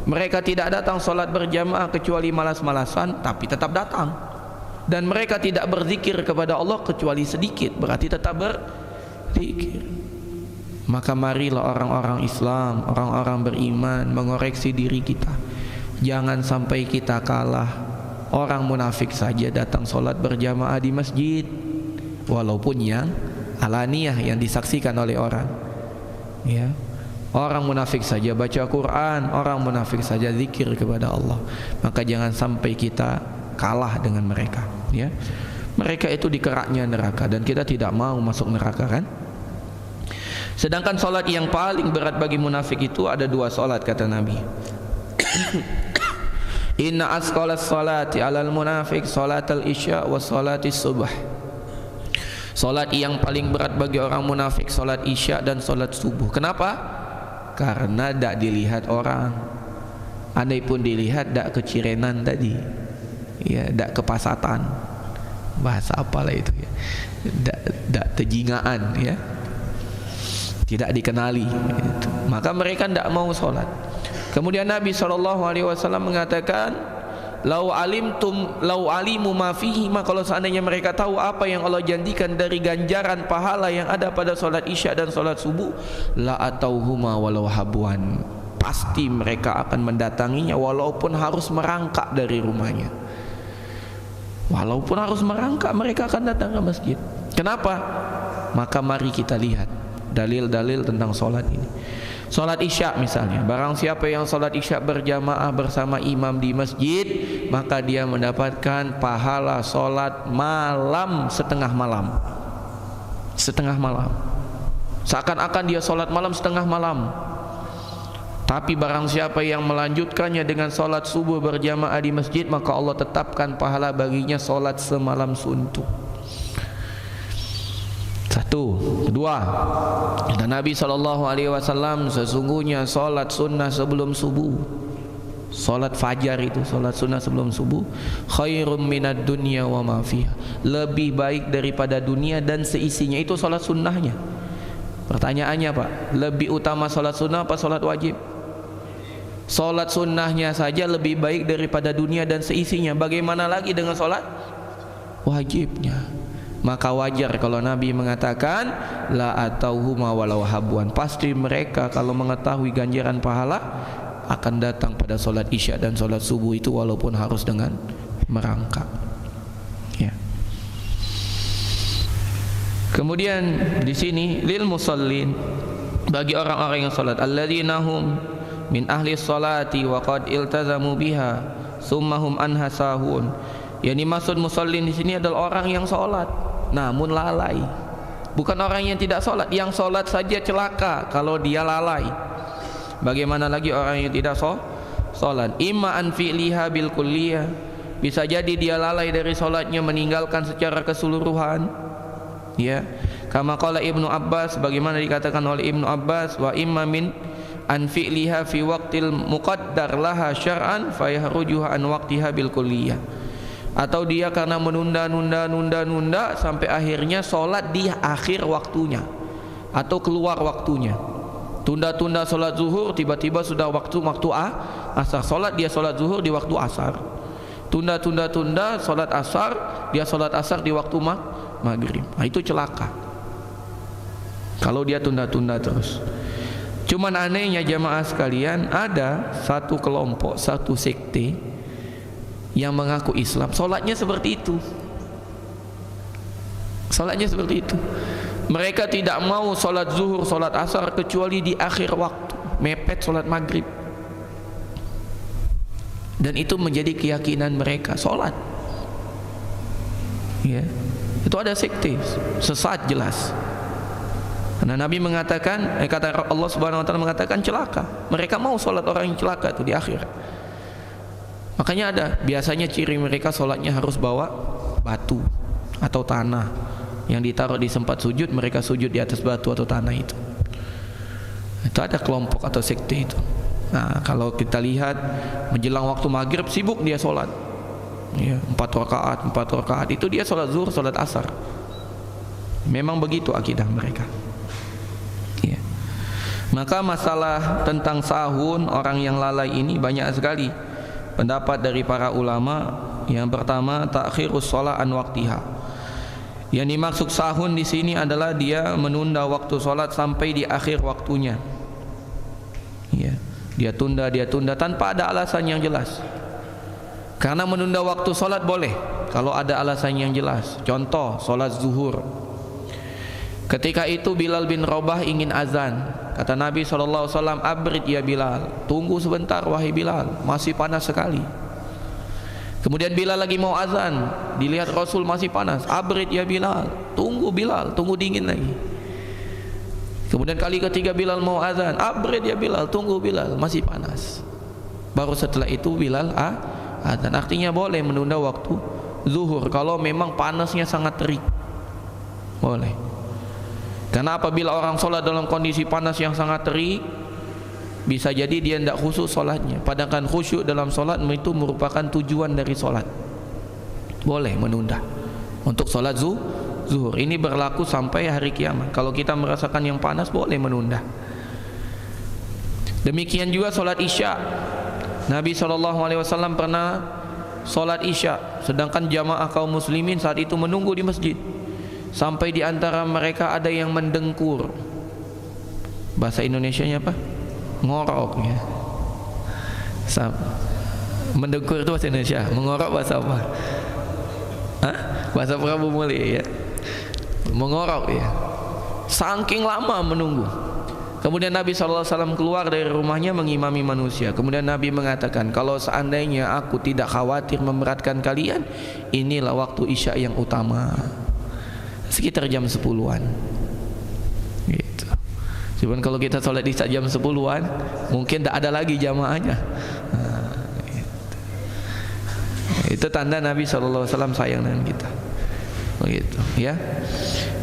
Mereka tidak datang solat berjamaah kecuali malas-malasan, tapi tetap datang. Dan mereka tidak berzikir kepada Allah kecuali sedikit, berarti tetap berzikir. Maka marilah orang-orang Islam, orang-orang beriman mengoreksi diri kita. Jangan sampai kita kalah. Orang munafik saja datang solat berjamaah di masjid, walaupun yang alaniyah, yang disaksikan oleh orang. Ya, orang munafik saja baca Quran, orang munafik saja zikir kepada Allah. Maka jangan sampai kita kalah dengan mereka. Ya, mereka itu di keraknya neraka dan kita tidak mau masuk neraka, kan? Sedangkan solat yang paling berat bagi munafik itu ada 2 solat, kata Nabi. Inna asqalas salati alal munafiq salatal isya wa salatis subh. Solat yang paling berat bagi orang munafik solat isya dan solat subuh. Kenapa? Karena tidak dilihat orang. Andai pun dilihat, tidak kecirenan tadi, ya, tidak kepasatan. Bahasa apalah itu, ya, tidak tejingaan, ya, tidak dikenali. Itu. Maka mereka tidak mau solat. Kemudian Nabi SAW mengatakan, lau alimu ma fihi, kalau seandainya mereka tahu apa yang Allah janjikan dari ganjaran pahala yang ada pada solat isya dan solat subuh, la atauhuma walau habuan, pasti mereka akan mendatanginya walaupun harus merangkak dari rumahnya. Walaupun harus merangkak, mereka akan datang ke masjid. Kenapa? Maka mari kita lihat dalil-dalil tentang solat ini. Solat isya misalnya, barang siapa yang solat isya berjamaah bersama imam di masjid, maka dia mendapatkan pahala solat malam setengah malam. Setengah malam, seakan-akan dia solat malam setengah malam. Tapi barang siapa yang melanjutkannya dengan solat subuh berjamaah di masjid, maka Allah tetapkan pahala baginya solat semalam suntuk. 1. 2, kata Nabi SAW, sesungguhnya solat sunnah sebelum subuh, solat fajar itu, solat sunnah sebelum subuh, khairum minad dunya wa ma fiha, lebih baik daripada dunia dan seisinya. Itu solat sunnahnya. Pertanyaannya, Pak, lebih utama solat sunnah apa solat wajib? Solat sunnahnya saja lebih baik daripada dunia dan seisinya, bagaimana lagi dengan solat wajibnya? Maka wajar kalau Nabi mengatakan la atauhuma walau habuan, pasti mereka kalau mengetahui ganjaran pahala akan datang pada solat isya dan solat subuh itu walaupun harus dengan merangkak, ya. Kemudian di sini lil musallin, bagi orang-orang yang salat, alladzina hum min ahli sholati wa qad iltazamu biha summa hum anha sahun. Yang dimaksud musallin di sini adalah orang yang salat namun lalai, bukan orang yang tidak salat. Yang salat saja celaka kalau dia lalai, bagaimana lagi orang yang tidak salat? Imma an fi'liha bil kulliyah, bisa jadi dia lalai dari salatnya, meninggalkan secara keseluruhan, ya. Kama qala Ibnu Abbas, bagaimana dikatakan oleh Ibnu Abbas, wa imma min an fi'liha fi waqtil muqaddar laha syar'an fayahrujuha an waqtiha bil kulliyah. Atau dia karena menunda sampai akhirnya sholat di akhir waktunya atau keluar waktunya. Tunda-tunda sholat zuhur, tiba-tiba sudah waktu asar, sholat dia sholat zuhur di waktu asar. Tunda sholat asar, dia sholat asar di waktu maghrib. Nah, itu celaka kalau dia tunda-tunda terus. Cuman anehnya jamaah sekalian, ada satu kelompok, satu sekte yang mengaku Islam, solatnya seperti itu. Solatnya seperti itu. Mereka tidak mau solat zuhur, solat asar kecuali di akhir waktu, mepet solat maghrib. Dan itu menjadi keyakinan mereka, solat, ya. Itu ada sekte, sesat jelas. Karena Nabi mengatakan, kata Allah Subhanahu Wa Taala mengatakan celaka. Mereka mau solat orang yang celaka itu di akhir. Makanya ada, biasanya ciri mereka sholatnya harus bawa batu atau tanah yang ditaruh di tempat sujud, mereka sujud di atas batu atau tanah itu. Itu ada kelompok atau sekte itu, Nah, kalau kita lihat menjelang waktu maghrib sibuk dia sholat, ya, 4 rakaat itu dia sholat zuhur, sholat asar. Memang begitu akidah mereka. Ya. Maka masalah tentang sahun orang yang lalai ini banyak sekali pendapat dari para ulama. Yang pertama, ta'khirus shalah an waqtiha. Yang dimaksud sahun di sini adalah dia menunda waktu sholat sampai di akhir waktunya. Ya. Dia tunda tanpa ada alasan yang jelas. Karena menunda waktu solat boleh kalau ada alasan yang jelas. Contoh, solat zuhur. Ketika itu Bilal bin Rabah ingin azan. Kata Nabi SAW, abrid ya Bilal, tunggu sebentar wahai Bilal, masih panas sekali. Kemudian Bilal lagi mau azan, dilihat Rasul masih panas, abrid ya Bilal, tunggu Bilal, tunggu dingin lagi. Kemudian kali ketiga Bilal mau azan, abrid ya Bilal, tunggu Bilal, masih panas. Baru setelah itu Bilal azan. Artinya boleh menunda waktu zuhur kalau memang panasnya sangat terik. Boleh. Karena apabila orang sholat dalam kondisi panas yang sangat terik, bisa jadi dia tidak khusyuk sholatnya. Padahal khusyuk dalam sholat itu merupakan tujuan dari sholat. Boleh menunda untuk sholat zuhur. Ini berlaku sampai hari kiamat. Kalau kita merasakan yang panas boleh menunda. Demikian juga sholat isya. Nabi SAW pernah sholat isya, sedangkan jamaah kaum muslimin saat itu menunggu di masjid. Sampai di antara mereka ada yang mendengkur. Bahasa Indonesianya apa? Ngorok ya. Mendengkur itu bahasa Indonesia. Mengorok bahasa apa? Hah? Bahasa Prabu Muli ya. Mengorok ya. Saking lama menunggu. Kemudian Nabi SAW keluar dari rumahnya mengimami manusia. Kemudian Nabi mengatakan, kalau seandainya aku tidak khawatir memberatkan kalian, inilah waktu isya yang utama, sekitar jam 10-an gitu. Cuman kalau kita sholat isya jam 10-an, mungkin tidak ada lagi jamaahnya. Gitu. Itu tanda Nabi SAW sayang dengan kita. Begitu ya.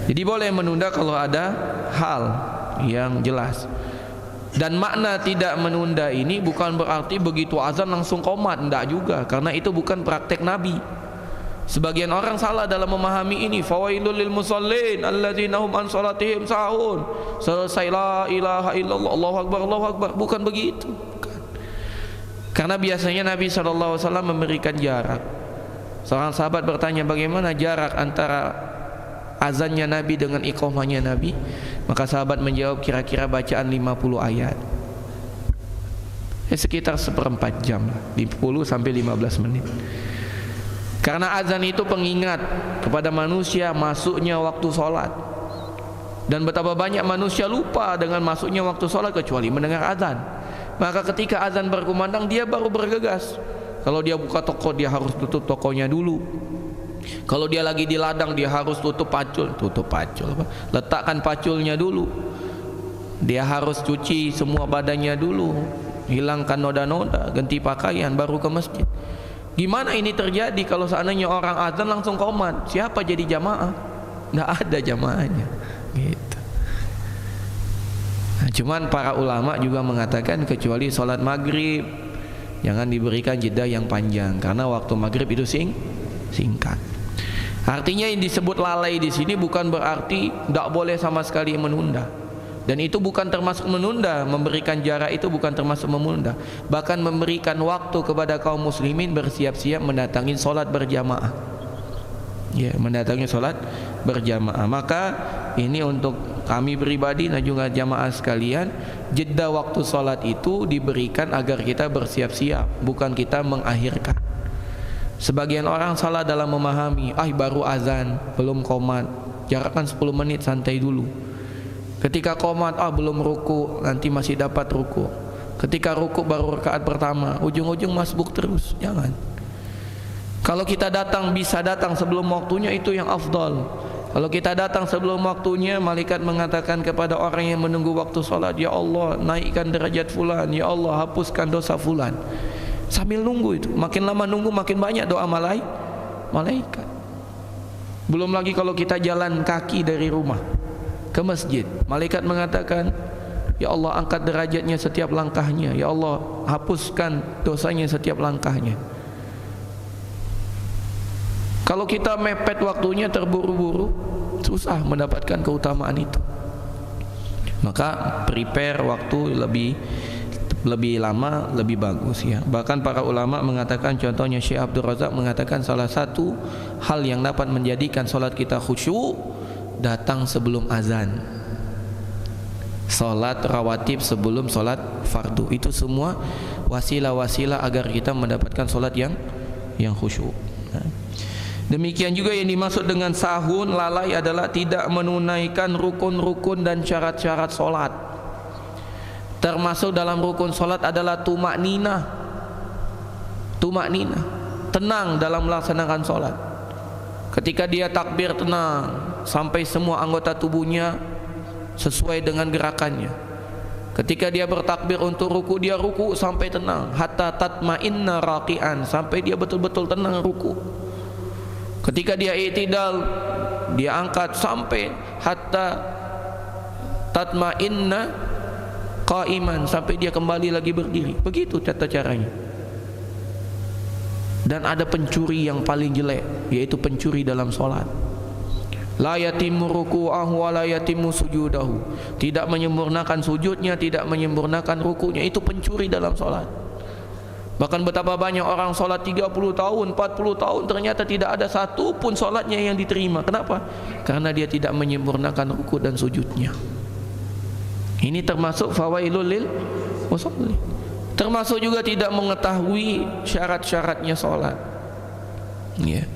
Jadi boleh menunda kalau ada hal yang jelas. Dan makna tidak menunda ini bukan berarti begitu azan langsung qomat, enggak juga, karena itu bukan praktek Nabi. Sebagian orang salah dalam memahami ini. Fawailul lil musallin alladzina hum an salatihim sahun. Selesai la ilaha illallah, Allahu akbar, Allahu akbar. Bukan begitu. Bukan. Karena biasanya Nabi SAW memberikan jarak. Seorang sahabat bertanya, bagaimana jarak antara azannya Nabi dengan iqamahnya Nabi? Maka sahabat menjawab, kira-kira bacaan 50 ayat. Sekitar 1/4 jam lah, 10 sampai 15 menit. Karena azan itu pengingat kepada manusia masuknya waktu sholat. Dan betapa banyak manusia lupa dengan masuknya waktu sholat kecuali mendengar azan. Maka ketika azan berkumandang, dia baru bergegas. Kalau dia buka toko, dia harus tutup tokonya dulu. Kalau dia lagi di ladang, dia harus tutup pacul. Letakkan paculnya dulu. Dia harus cuci semua badannya dulu, hilangkan noda-noda, ganti pakaian, baru ke masjid. Gimana ini terjadi kalau seandainya orang azan langsung qomat? Siapa jadi jamaah? Nggak ada jamaahnya gitu. Nah, cuman para ulama juga mengatakan kecuali sholat maghrib jangan diberikan jeda yang panjang, karena waktu maghrib itu singkat. Artinya yang disebut lalai di sini bukan berarti tidak boleh sama sekali menunda. Dan itu bukan termasuk menunda, memberikan jarak itu bukan termasuk menunda. Bahkan memberikan waktu kepada kaum muslimin bersiap-siap mendatangi sholat berjamaah. Ya, mendatangi sholat berjamaah. Maka ini untuk kami pribadi dan juga jamaah sekalian, jeda waktu sholat itu diberikan agar kita bersiap-siap, bukan kita mengakhirkan. Sebagian orang salah dalam memahami, baru azan, belum qomat, jarakkan 10 menit, santai dulu. Ketika qomat, belum ruku, nanti masih dapat ruku. Ketika ruku baru rakaat pertama, ujung-ujung masbuk terus. Jangan. Kalau kita bisa datang sebelum waktunya, itu yang afdal. Kalau kita datang sebelum waktunya, malaikat mengatakan kepada orang yang menunggu waktu sholat, ya Allah, naikkan derajat fulan, ya Allah, hapuskan dosa fulan. Sambil nunggu itu, makin lama nunggu makin banyak doa malaikat. Belum lagi kalau kita jalan kaki dari rumah ke masjid, malaikat mengatakan, Ya Allah, angkat derajatnya setiap langkahnya. Ya Allah, hapuskan dosanya setiap langkahnya. Kalau kita mepet waktunya, terburu-buru, susah mendapatkan keutamaan itu. Maka prepare waktu lebih lama lebih bagus ya. Bahkan para ulama mengatakan, contohnya Syekh Abdul Razak mengatakan, salah satu hal yang dapat menjadikan salat kita khusyuk datang sebelum azan. Salat rawatib sebelum salat fardu, itu semua wasilah-wasilah agar kita mendapatkan salat yang khusyuk. Demikian juga yang dimaksud dengan sahun, lalai adalah tidak menunaikan rukun-rukun dan syarat-syarat solat. Termasuk dalam rukun solat adalah tumak nina, tenang dalam melaksanakan solat. Ketika dia takbir, tenang sampai semua anggota tubuhnya sesuai dengan gerakannya. Ketika dia bertakbir untuk ruku, dia ruku sampai tenang, hatta tatma'inna raqi'an, sampai dia betul-betul tenang ruku. Ketika dia i'tidal, dia angkat sampai hatta tatma'inna qa'iman, sampai dia kembali lagi berdiri. Begitu tata caranya. Dan ada pencuri yang paling jelek, yaitu pencuri dalam solat. La yatimmu ruku'ahu wa la yatimmu sujudahu. Tidak menyempurnakan sujudnya, tidak menyempurnakan rukunya. Itu pencuri dalam solat. Bahkan betapa banyak orang solat 30 tahun, 40 tahun, ternyata tidak ada satu pun solatnya yang diterima. Kenapa? Karena dia tidak menyempurnakan ruku dan sujudnya. Ini termasuk fawailul lil musalli. Termasuk juga tidak mengetahui syarat-syaratnya solat. Ya.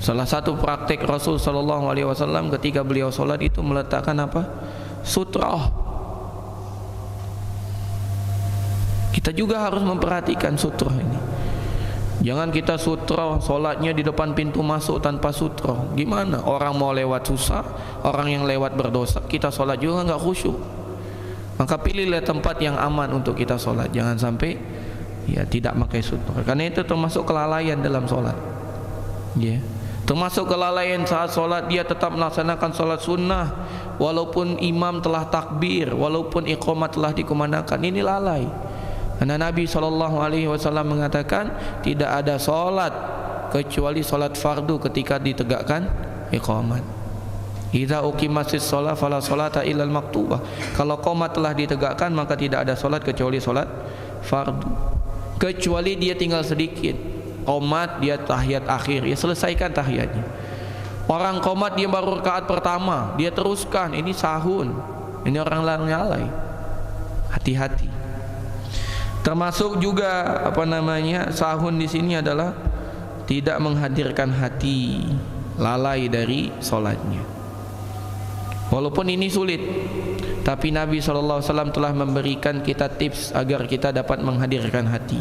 Salah satu praktek Rasul sallallahu alaihi wasallam ketika beliau solat itu meletakkan apa? Sutrah. Kita juga harus memperhatikan sutrah ini. Jangan kita sutrah solatnya di depan pintu masuk tanpa sutrah. Gimana? Orang mau lewat susah, orang yang lewat berdosa, kita solat juga nggak khusyuk. Maka pilihlah tempat yang aman untuk kita solat. Jangan sampai ya tidak pakai sutrah. Karena itu termasuk kelalaian dalam solat. Ya. Termasuk kelalaian saat solat, dia tetap melaksanakan solat sunnah walaupun imam telah takbir, walaupun iqamah telah dikumandangkan. Ini lalai. Karena Nabi SAW mengatakan tidak ada solat kecuali solat fardu ketika ditegakkan iqamat. Idza uqimatis shalah fala sholata illal maktubah. Kalau qomat telah ditegakkan maka tidak ada solat kecuali solat fardu. Kecuali dia tinggal sedikit. Qomat dia tahiyat akhir, ya selesaikan tahiyatnya. Orang qomat dia baru rakaat pertama, dia teruskan, ini sahun. Ini orang lalai. Hati-hati. Termasuk juga sahun di sini adalah tidak menghadirkan hati, lalai dari solatnya. Walaupun ini sulit, tapi Nabi SAW telah memberikan kita tips agar kita dapat menghadirkan hati.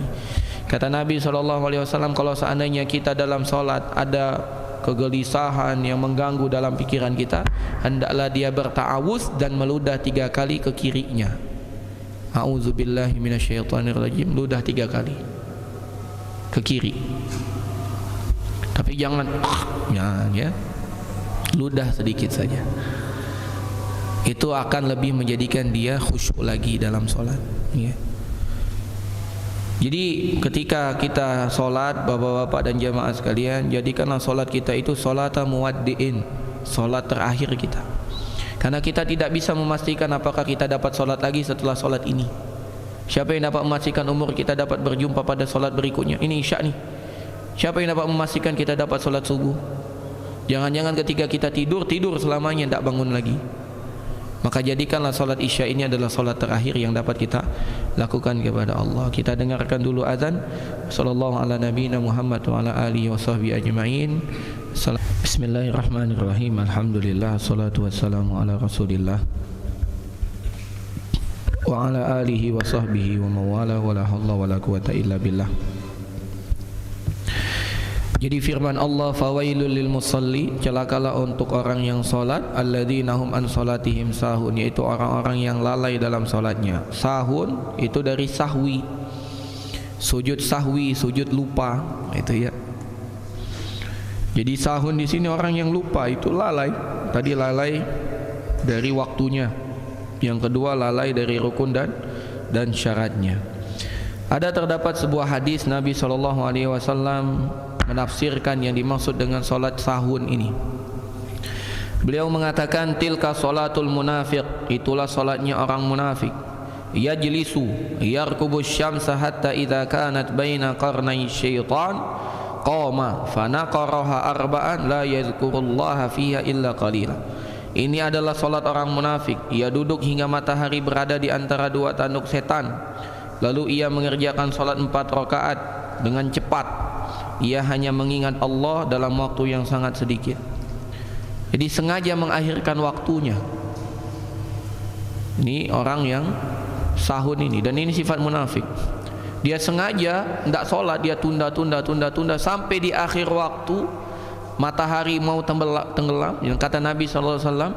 Kata Nabi SAW, kalau seandainya kita dalam solat ada kegelisahan yang mengganggu dalam pikiran kita, hendaklah dia berta'awuz dan meludah 3 kali ke kirinya. A'udzubillahi minasyaitonirrajim, ludah 3 kali ke kiri. Tapi jangan ya, ludah sedikit saja. Itu akan lebih menjadikan dia khusyuk lagi dalam solat. Ya. Jadi ketika kita solat, bapak-bapak dan jamaah sekalian, jadikanlah solat kita itu solata muwaddi'in, solat terakhir kita. Karena kita tidak bisa memastikan apakah kita dapat solat lagi setelah solat ini. Siapa yang dapat memastikan umur kita dapat berjumpa pada solat berikutnya? Ini isya nih. Siapa yang dapat memastikan kita dapat solat subuh? Jangan-jangan ketika kita tidur selamanya tidak bangun lagi. Maka jadikanlah solat isya ini adalah solat terakhir yang dapat kita lakukan kepada Allah. Kita dengarkan dulu azan. Sallallahu ala nabiyina Muhammad wa ala alihi wa sahbihi ajma'in. Bismillahirrahmanirrahim. Alhamdulillah, salatu wassalamu ala Rasulillah wa ala alihi wa sahbihi wa mawala wa la hawla wa la quwata illa billah. Jadi firman Allah, fawailul lil musalli, celakalah untuk orang yang salat, alladzina hum an salatihim sahun, yaitu orang-orang yang lalai dalam salatnya. Sahun itu dari sahwi, sujud sahwi, sujud lupa, itu ya. Jadi sahun di sini orang yang lupa, itu lalai. Tadi lalai dari waktunya, Yang kedua, lalai dari rukun dan syaratnya. Ada terdapat sebuah hadis Nabi SAW menafsirkan yang dimaksud dengan solat sahun ini. Beliau mengatakan, tilka salatul munafiq, itulah solatnya orang munafik. Yajlisu yarkubu syamsa hatta idza kanat baina qarnai syaitan qama fanaqaraha arba'an la yadhkurullaha fiha illa qalila. Ini adalah solat orang munafik. Ia duduk hingga matahari berada di antara dua tanduk setan, lalu ia mengerjakan solat 4 rakaat dengan cepat. Ia hanya mengingat Allah dalam waktu yang sangat sedikit. Jadi sengaja mengakhirkan waktunya. Ini orang yang sahun ini, dan ini sifat munafik. Dia sengaja tidak sholat, dia tunda sampai di akhir waktu matahari mau tenggelam. Yang kata Nabi SAW,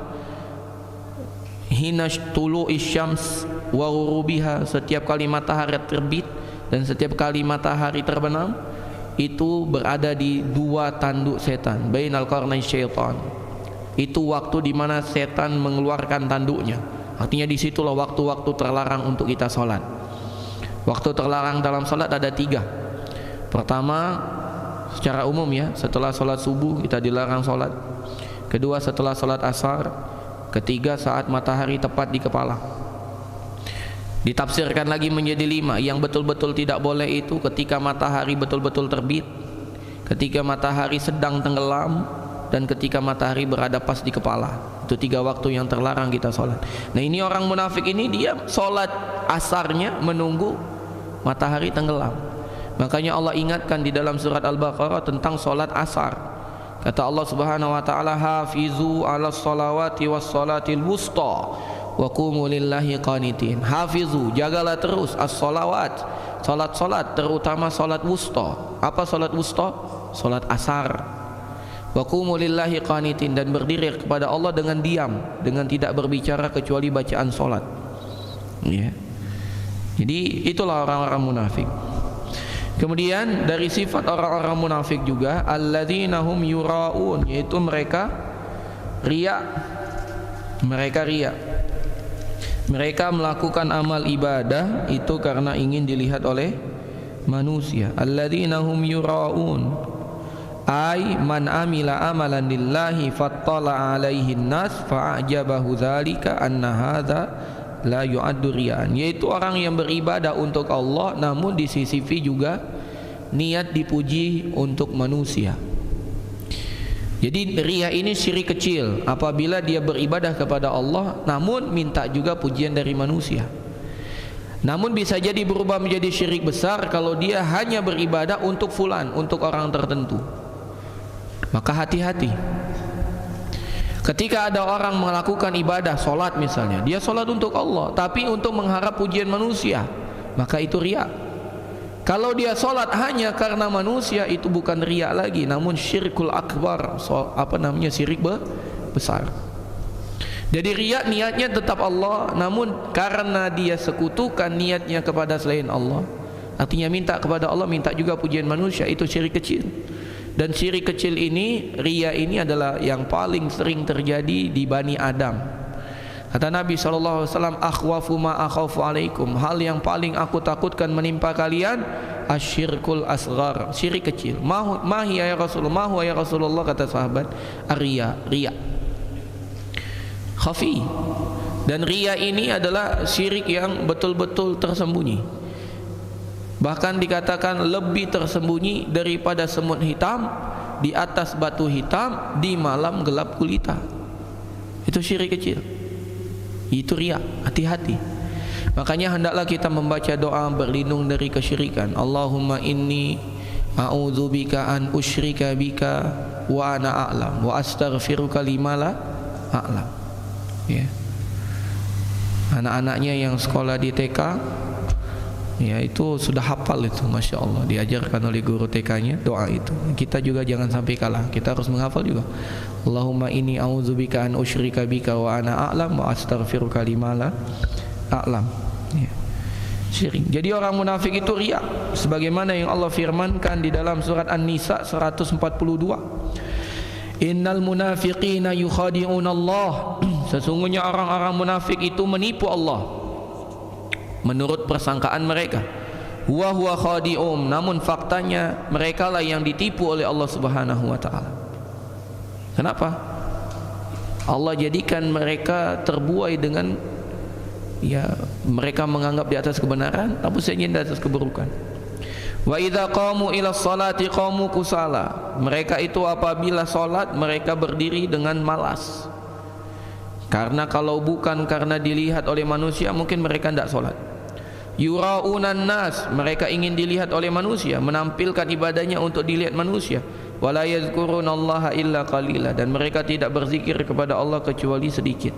hina tulu'i syams wa ghurubiha, setiap kali matahari terbit dan setiap kali matahari terbenam, itu berada di dua tanduk setan, bainal qarnai syaitan. Itu waktu di mana setan mengeluarkan tanduknya. Artinya disitulah waktu-waktu terlarang untuk kita sholat. Waktu terlarang dalam sholat ada 3. Pertama, secara umum ya, setelah sholat subuh kita dilarang sholat. Kedua, setelah sholat asar. Ketiga, saat matahari tepat di kepala. Ditafsirkan lagi menjadi 5. Yang betul-betul tidak boleh itu ketika matahari betul-betul terbit, ketika matahari sedang tenggelam, dan ketika matahari berada pas di kepala. Itu 3 waktu yang terlarang kita sholat. Nah, ini orang munafik ini, dia sholat asarnya menunggu matahari tenggelam. Makanya Allah ingatkan di dalam surat Al-Baqarah tentang sholat asar. Kata Allah Subhanahu wa ta'ala, hafizu ala sholawati was sholatil wusta wa qumu lillahi qanitin. Hafizu, jagalah terus as-sholawat, sholat-sholat, terutama sholat wusta. Apa sholat wusta? Sholat asar. Wa qumu lillahi qanitin, dan berdiri kepada Allah dengan diam, dengan tidak berbicara kecuali bacaan sholat. Ya. Jadi itulah orang-orang munafik. Kemudian dari sifat orang-orang munafik juga, alladzina hum yura'un, yaitu mereka riya. Mereka melakukan amal ibadah itu karena ingin dilihat oleh manusia. Alladzina hum yura'un, ay man amila amalan lillahi fattala alaihi nas fa'ajabahu dzalika anna hadza la yu'addu riya'an, yaitu orang yang beribadah untuk Allah namun di sisi juga niat dipuji untuk manusia. Jadi riya ini syirik kecil apabila dia beribadah kepada Allah namun minta juga pujian dari manusia. Namun bisa jadi berubah menjadi syirik besar kalau dia hanya beribadah untuk fulan, untuk orang tertentu. Maka hati-hati. Ketika ada orang melakukan ibadah, sholat misalnya, dia sholat untuk Allah tapi untuk mengharap pujian manusia, maka itu riya. Kalau dia sholat hanya karena manusia, itu bukan riya lagi, namun syirkul akbar, syirik besar. Jadi riya niatnya tetap Allah, namun karena dia sekutukan niatnya kepada selain Allah, artinya minta kepada Allah, minta juga pujian manusia, itu syirik kecil. Dan syirik kecil ini, riya ini adalah yang paling sering terjadi di Bani Adam. Kata Nabi SAW, akhwafu ma akhafu alaikum, hal yang paling aku takutkan menimpa kalian, asyirkul asghar, syirik kecil. Mahiya ya Rasulullah, mahu ya Rasulullah, kata sahabat, riya khafi. Dan riya ini adalah syirik yang betul-betul tersembunyi. Bahkan dikatakan lebih tersembunyi daripada semut hitam di atas batu hitam di malam gelap gulita. Itu syirik kecil. Itu riya. Hati-hati. Makanya hendaklah kita membaca doa berlindung dari kesyirikan. Allahumma inni a'udzubika an usyrika bika wa ana a'lam wa astaghfiruka lima la a'lam. Ya. Anak-anaknya yang sekolah di TK, ya, itu sudah hafal itu, Masya Allah, diajarkan oleh guru TK-nya doa itu. Kita juga jangan sampai kalah, kita harus menghafal juga. Allahumma inni a'udzubika an usyrika bika wa ana a'lam wa astaghfiruka lima la a'lam. Ya. Syirik. Jadi orang munafik itu riya, sebagaimana yang Allah firmankan di dalam surat An-Nisa 142. Innal munafiqina yukhadi'una Allah sesungguhnya orang-orang munafik itu menipu Allah menurut persangkaan mereka. Wa huwa khadi'um, namun faktanya mereka lah yang ditipu oleh Allah Subhanahu wa taala. Kenapa? Allah jadikan mereka terbuai dengan mereka menganggap di atas kebenaran tapi sebenarnya di atas keburukan. Wa idza qamu ila sholati qamu kusala, mereka itu apabila salat mereka berdiri dengan malas. Karena kalau bukan karena dilihat oleh manusia mungkin mereka tidak salat. Yuraunan nas, mereka ingin dilihat oleh manusia, menampilkan ibadahnya untuk dilihat manusia. Wala yazkurunallaha illa qalila, dan mereka tidak berzikir kepada Allah kecuali sedikit.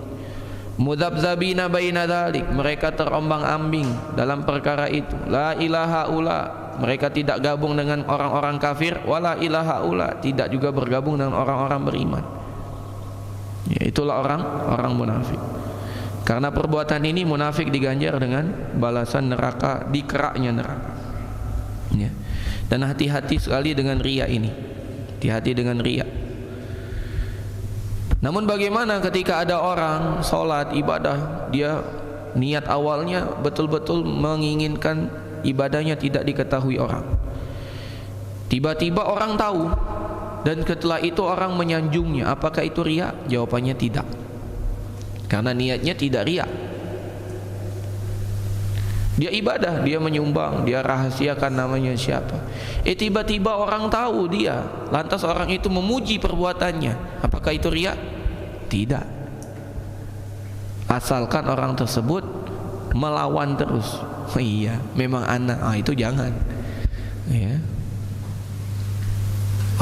Mudzabzabina baina dzalik, mereka terombang-ambing dalam perkara itu. La ilaha ula, mereka tidak gabung dengan orang-orang kafir. Wala ilaha ula, tidak juga bergabung dengan orang-orang beriman. Itulah orang-orang munafik. Karena perbuatan ini munafik diganjar dengan balasan neraka, di keraknya neraka. Dan hati-hati sekali dengan riya ini. Hati-hati dengan riya. Namun bagaimana ketika ada orang sholat ibadah, dia niat awalnya betul-betul menginginkan ibadahnya tidak diketahui orang. Tiba-tiba orang tahu, dan setelah itu orang menyanjungnya. Apakah itu riya? Jawabannya tidak. Karena niatnya tidak riya. Dia ibadah, dia menyumbang, dia rahasiakan namanya siapa. Tiba-tiba orang tahu dia, lantas orang itu memuji perbuatannya. Apakah itu riya? Tidak. Asalkan orang tersebut melawan terus. Iya, memang anak. Itu jangan. Ya.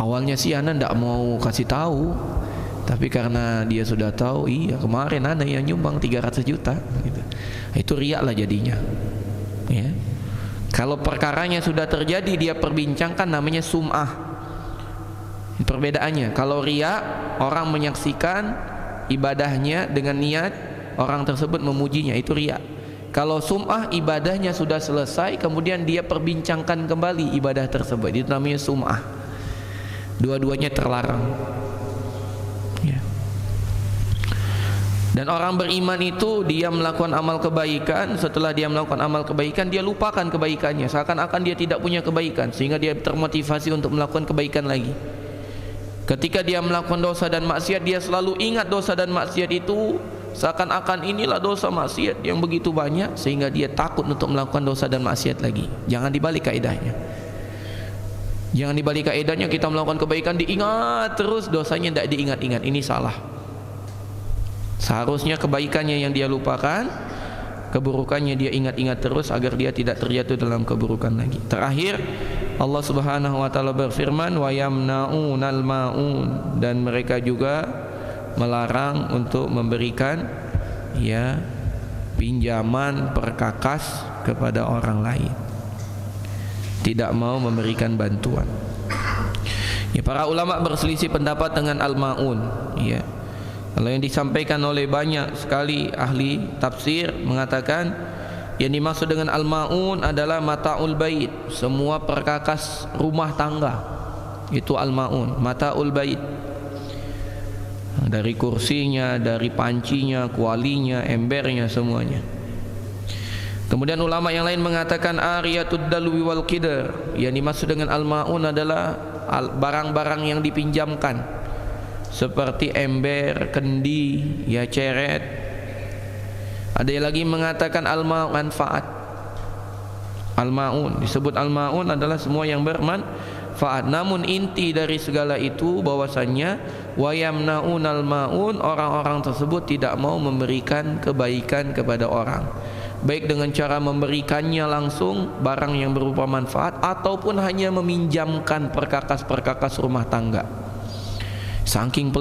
Awalnya sih anak tidak mau kasih tahu, tapi karena dia sudah tahu, iya kemarin ada yang nyumbang 300 juta gitu. Itu riya lah jadinya. Ya. Kalau perkaranya sudah terjadi dia perbincangkan, namanya sum'ah. Perbedaannya, kalau riya orang menyaksikan ibadahnya dengan niat orang tersebut memujinya, itu riya. Kalau sum'ah ibadahnya sudah selesai kemudian dia perbincangkan kembali ibadah tersebut, itu namanya sum'ah. Dua-duanya terlarang. Dan orang beriman itu dia melakukan amal kebaikan, setelah dia melakukan amal kebaikan dia lupakan kebaikannya, seakan-akan dia tidak punya kebaikan, sehingga dia termotivasi untuk melakukan kebaikan lagi. Ketika dia melakukan dosa dan maksiat, dia selalu ingat dosa dan maksiat itu, seakan-akan inilah dosa maksiat yang begitu banyak, sehingga dia takut untuk melakukan dosa dan maksiat lagi. Jangan dibalik kaidahnya. Jangan dibalik kaidahnya, kita melakukan kebaikan diingat terus, dosanya tidak diingat-ingat. Ini salah. Seharusnya kebaikannya yang dia lupakan, keburukannya dia ingat-ingat terus agar dia tidak terjatuh dalam keburukan lagi. Terakhir, Allah Subhanahu wa taala berfirman, wa yamna'unal ma'un, dan mereka juga melarang untuk memberikan pinjaman perkakas kepada orang lain. Tidak mau memberikan bantuan. Para ulama berselisih pendapat dengan al-ma'un. Kalau yang disampaikan oleh banyak sekali ahli tafsir mengatakan yang dimaksud dengan al-ma'un adalah mata'ul bait, semua perkakas rumah tangga. Itu al-ma'un, mata'ul bait. Dari kursinya, dari pancinya, kualinya, embernya, semuanya. Kemudian ulama yang lain mengatakan ariyatud dalwi wal qidar, yang dimaksud dengan al-ma'un adalah barang-barang yang dipinjamkan, seperti ember, kendi, ceret. Ada yang lagi mengatakan al-ma'un manfaat. Al-ma'un disebut al-ma'un adalah semua yang bermanfaat. Namun inti dari segala itu bahwasannya wa yamna'unal ma'un, orang-orang tersebut tidak mau memberikan kebaikan kepada orang, baik dengan cara memberikannya langsung barang yang berupa manfaat ataupun hanya meminjamkan perkakas-perkakas rumah tangga. Saking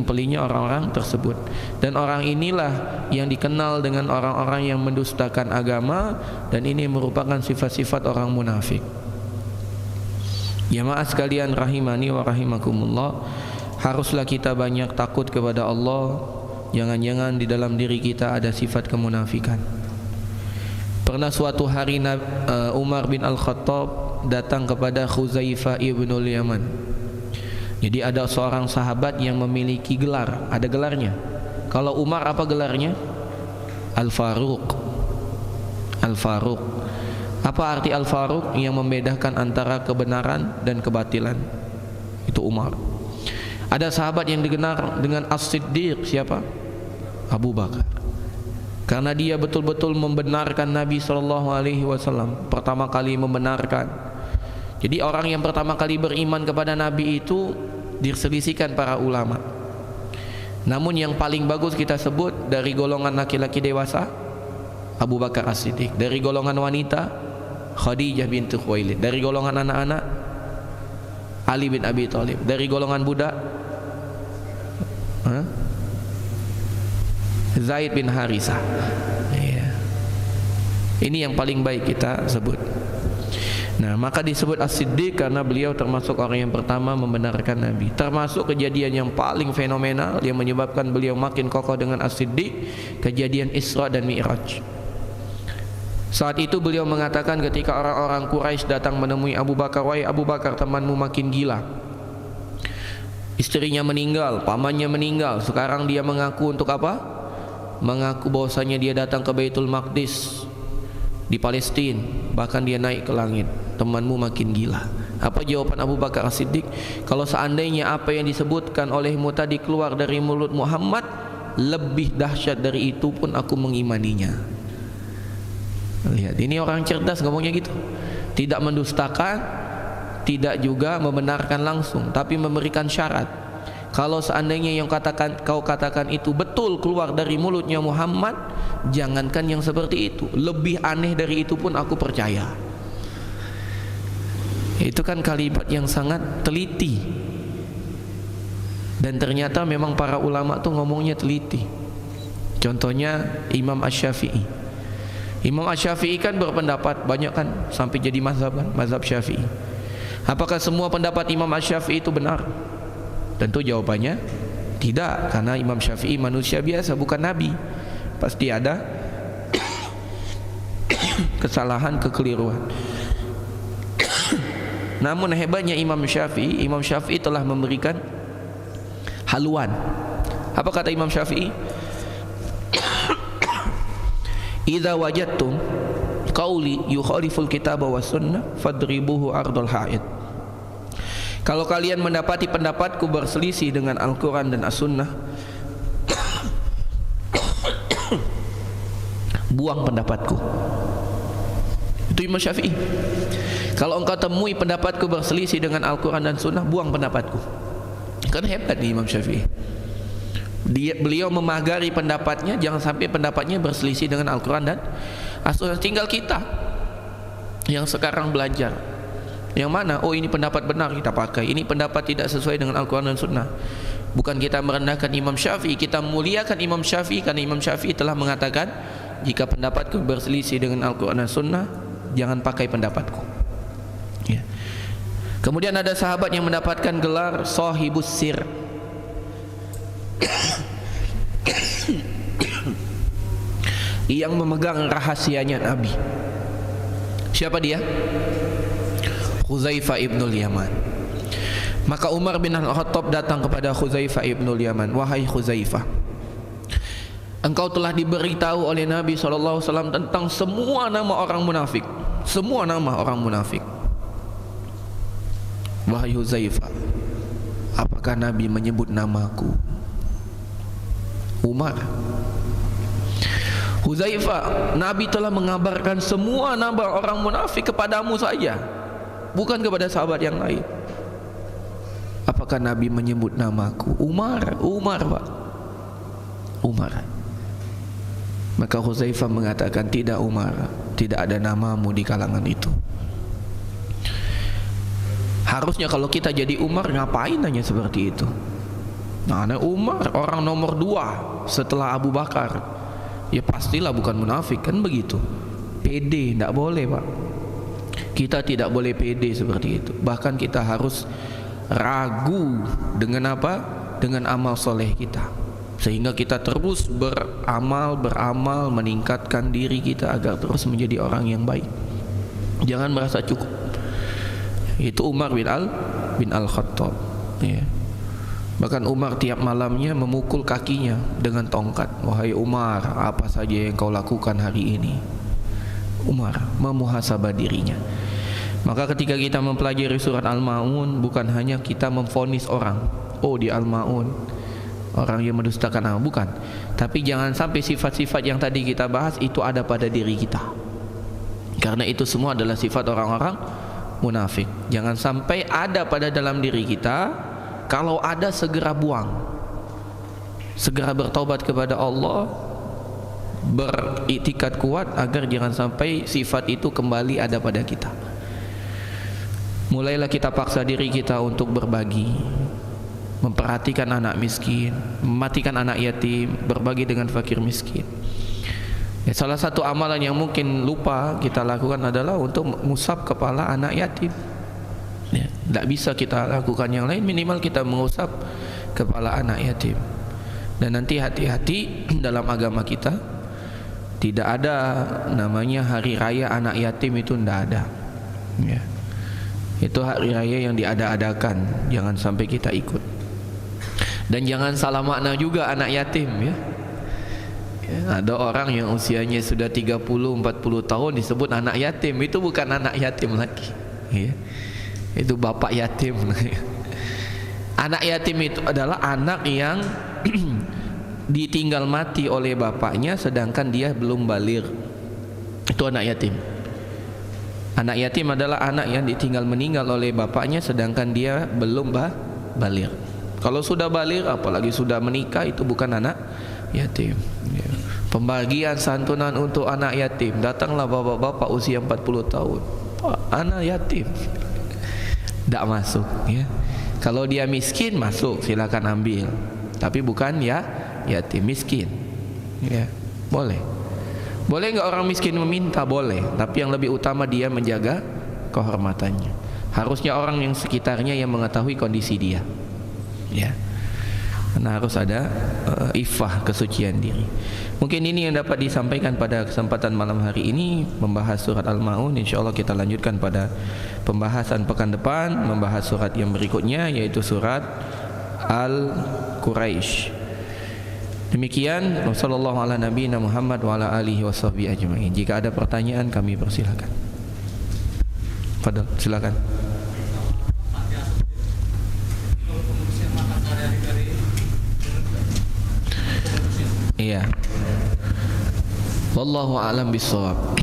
pelitnya orang-orang tersebut. Dan orang inilah yang dikenal dengan orang-orang yang mendustakan agama, dan ini merupakan sifat-sifat orang munafik. Jamaah sekalian rahimani wa rahimakumullah, haruslah kita banyak takut kepada Allah. Jangan-jangan di dalam diri kita ada sifat kemunafikan. Pernah suatu hari Umar bin Al-Khattab datang kepada Khuzaifah ibnul Yaman. Jadi ada seorang sahabat yang memiliki gelar, ada gelarnya. Kalau Umar apa gelarnya? Al-Faruq. Al-Faruq. Apa arti Al-Faruq? Yang membedakan antara kebenaran dan kebatilan. Itu Umar. Ada sahabat yang dikenal dengan As-Siddiq. Siapa? Abu Bakar. Karena dia betul-betul membenarkan Nabi SAW. Pertama kali membenarkan. Jadi orang yang pertama kali beriman kepada Nabi itu diselisihkan para ulama. Namun yang paling bagus kita sebut dari golongan laki-laki dewasa, Abu Bakar As-Siddiq. Dari golongan wanita, Khadijah bintu Khuwailid. Dari golongan anak-anak, Ali bin Abi Thalib. Dari golongan budak, Zaid bin Harisah. Ya. Ini yang paling baik kita sebut. Nah, maka disebut As-Siddiq karena beliau termasuk orang yang pertama membenarkan Nabi. Termasuk kejadian yang paling fenomenal yang menyebabkan beliau makin kokoh dengan As-Siddiq, kejadian Isra dan Mi'raj. Saat itu beliau mengatakan ketika orang-orang Quraisy datang menemui Abu Bakar, "Wahai Abu Bakar, temanmu makin gila. Istrinya meninggal, pamannya meninggal. Sekarang dia mengaku untuk apa? Mengaku bahwasanya dia datang ke Baitul Maqdis di Palestina, bahkan dia naik ke langit. Temanmu makin gila." Apa jawaban Abu Bakar As-Siddiq? "Kalau seandainya apa yang disebutkan olehmu tadi keluar dari mulut Muhammad, lebih dahsyat dari itu pun aku mengimaninya." Lihat, ini orang cerdas ngomongnya gitu. Tidak mendustakan, tidak juga membenarkan langsung, tapi memberikan syarat. Kalau seandainya yang kau katakan itu betul keluar dari mulutnya Muhammad, jangankan yang seperti itu, lebih aneh dari itu pun aku percaya. Itu kan kalimat yang sangat teliti. Dan ternyata memang para ulama tuh ngomongnya teliti. Contohnya Imam Asy-Syafi'i. Imam Asy-Syafi'i kan berpendapat banyak kan, sampai jadi mazhab kan, mazhab Syafi'i. Apakah semua pendapat Imam Asy-Syafi'i itu benar? Tentu jawabannya tidak, karena Imam Syafi'i manusia biasa, bukan nabi. Pasti ada kesalahan, kekeliruan. Namun hebatnya Imam Syafi'i telah memberikan haluan. Apa kata Imam Syafi'i? "Idza wajadtum qauli yukhaliful kitab wa sunnah fadribuhu ardul haid." Kalau kalian mendapati pendapatku berselisih dengan Al-Quran dan As-Sunnah, buang pendapatku. Itu Imam Syafi'i. Kalau engkau temui pendapatku berselisih dengan Al-Quran dan Sunnah, buang pendapatku. Kan hebat nih Imam Syafi'i. Beliau memagari pendapatnya, jangan sampai pendapatnya berselisih dengan Al-Quran dan As-Sunnah. Tinggal kita yang sekarang belajar, yang mana, oh ini pendapat benar kita pakai, ini pendapat tidak sesuai dengan Al-Quran dan Sunnah. Bukan kita merendahkan Imam Syafi'i, kita muliakan Imam Syafi'i, karena Imam Syafi'i telah mengatakan, jika pendapatku berselisih dengan Al-Quran dan Sunnah, jangan pakai pendapatku. Ya. Kemudian ada sahabat yang mendapatkan gelar Shahibus Sir. Yang memegang rahasianya Nabi. Siapa dia? Khuzaifah ibnul Yaman. Maka Umar bin Al-Khattab datang kepada Khuzaifah ibnul Yaman. "Wahai Khuzaifah, engkau telah diberitahu oleh Nabi SAW tentang semua nama orang munafik. Semua nama orang munafik. Wahai Khuzaifah, apakah Nabi menyebut namaku?" Umar, "Khuzaifah, Nabi telah mengabarkan semua nama orang munafik kepadamu saja, bukan kepada sahabat yang lain. Apakah Nabi menyebut namaku?" Umar, Pak. Umar. Maka Khuzaifah mengatakan, "Tidak Umar, tidak ada namamu di kalangan itu." Harusnya kalau kita jadi Umar, ngapain nanya seperti itu? Nah, Umar orang nomor 2 setelah Abu Bakar, ya pastilah bukan munafik, kan begitu. Pede, tidak boleh Pak. Kita tidak boleh pede seperti itu. Bahkan kita harus ragu dengan apa? Dengan amal soleh kita, sehingga kita terus beramal, meningkatkan diri kita agar terus menjadi orang yang baik. Jangan merasa cukup. Itu Umar bin Al-Khattab. Ya. Bahkan Umar tiap malamnya memukul kakinya dengan tongkat. Wahai Umar, apa saja yang kau lakukan hari ini? Umar memuhasabah dirinya. Maka ketika kita mempelajari surat Al-Ma'un, bukan hanya kita memvonis orang, oh di Al-Ma'un orang yang mendustakan agama, bukan. Tapi jangan sampai sifat-sifat yang tadi kita bahas itu ada pada diri kita, karena itu semua adalah sifat orang-orang munafik. Jangan sampai ada pada dalam diri kita. Kalau ada, segera buang, segera bertaubat kepada Allah, beriktikad kuat agar jangan sampai sifat itu kembali ada pada kita. Mulailah kita paksa diri kita untuk berbagi, memperhatikan anak miskin, mematikan anak yatim, berbagi dengan fakir miskin. Ya, salah satu amalan yang mungkin lupa kita lakukan adalah untuk mengusap kepala anak yatim. Ya, tidak bisa kita lakukan yang lain, minimal kita mengusap kepala anak yatim. Dan nanti hati-hati, dalam agama kita tidak ada namanya hari raya anak yatim, itu tidak ada. Ya. Itu hari raya yang diada-adakan, jangan sampai kita ikut. Dan jangan salah makna juga anak yatim, ya. Ya, ada orang yang usianya sudah 30-40 tahun disebut anak yatim, itu bukan anak yatim lagi, ya. Itu bapak yatim. Anak yatim itu adalah anak yang ditinggal mati oleh bapaknya sedangkan dia belum baligh. Itu anak yatim. Anak yatim adalah anak yang ditinggal meninggal oleh bapaknya sedangkan dia belum baligh. Kalau sudah baligh, apalagi sudah menikah, itu bukan anak yatim. Ya. Pembagian santunan untuk anak yatim, datanglah bapak-bapak usia 40 tahun, anak yatim, tidak masuk, ya. Kalau dia miskin masuk, silakan ambil, tapi bukan ya yatim miskin, ya. Boleh nggak orang miskin meminta? Boleh, tapi yang lebih utama dia menjaga kehormatannya. Harusnya orang yang sekitarnya yang mengetahui kondisi dia, ya. Karena harus ada iffah, kesucian diri. Mungkin ini yang dapat disampaikan pada kesempatan malam hari ini, membahas surat Al-Ma'un. InsyaAllah kita lanjutkan pada pembahasan pekan depan, membahas surat yang berikutnya, yaitu surat Al-Quraisy. Demikian, wassallallahu ala nabiyina Muhammad wa ala alihi washabbihi ajma'in. Jika ada pertanyaan kami persilakan. Fadal, silakan. Iya. Wallahu a'lam bishawab.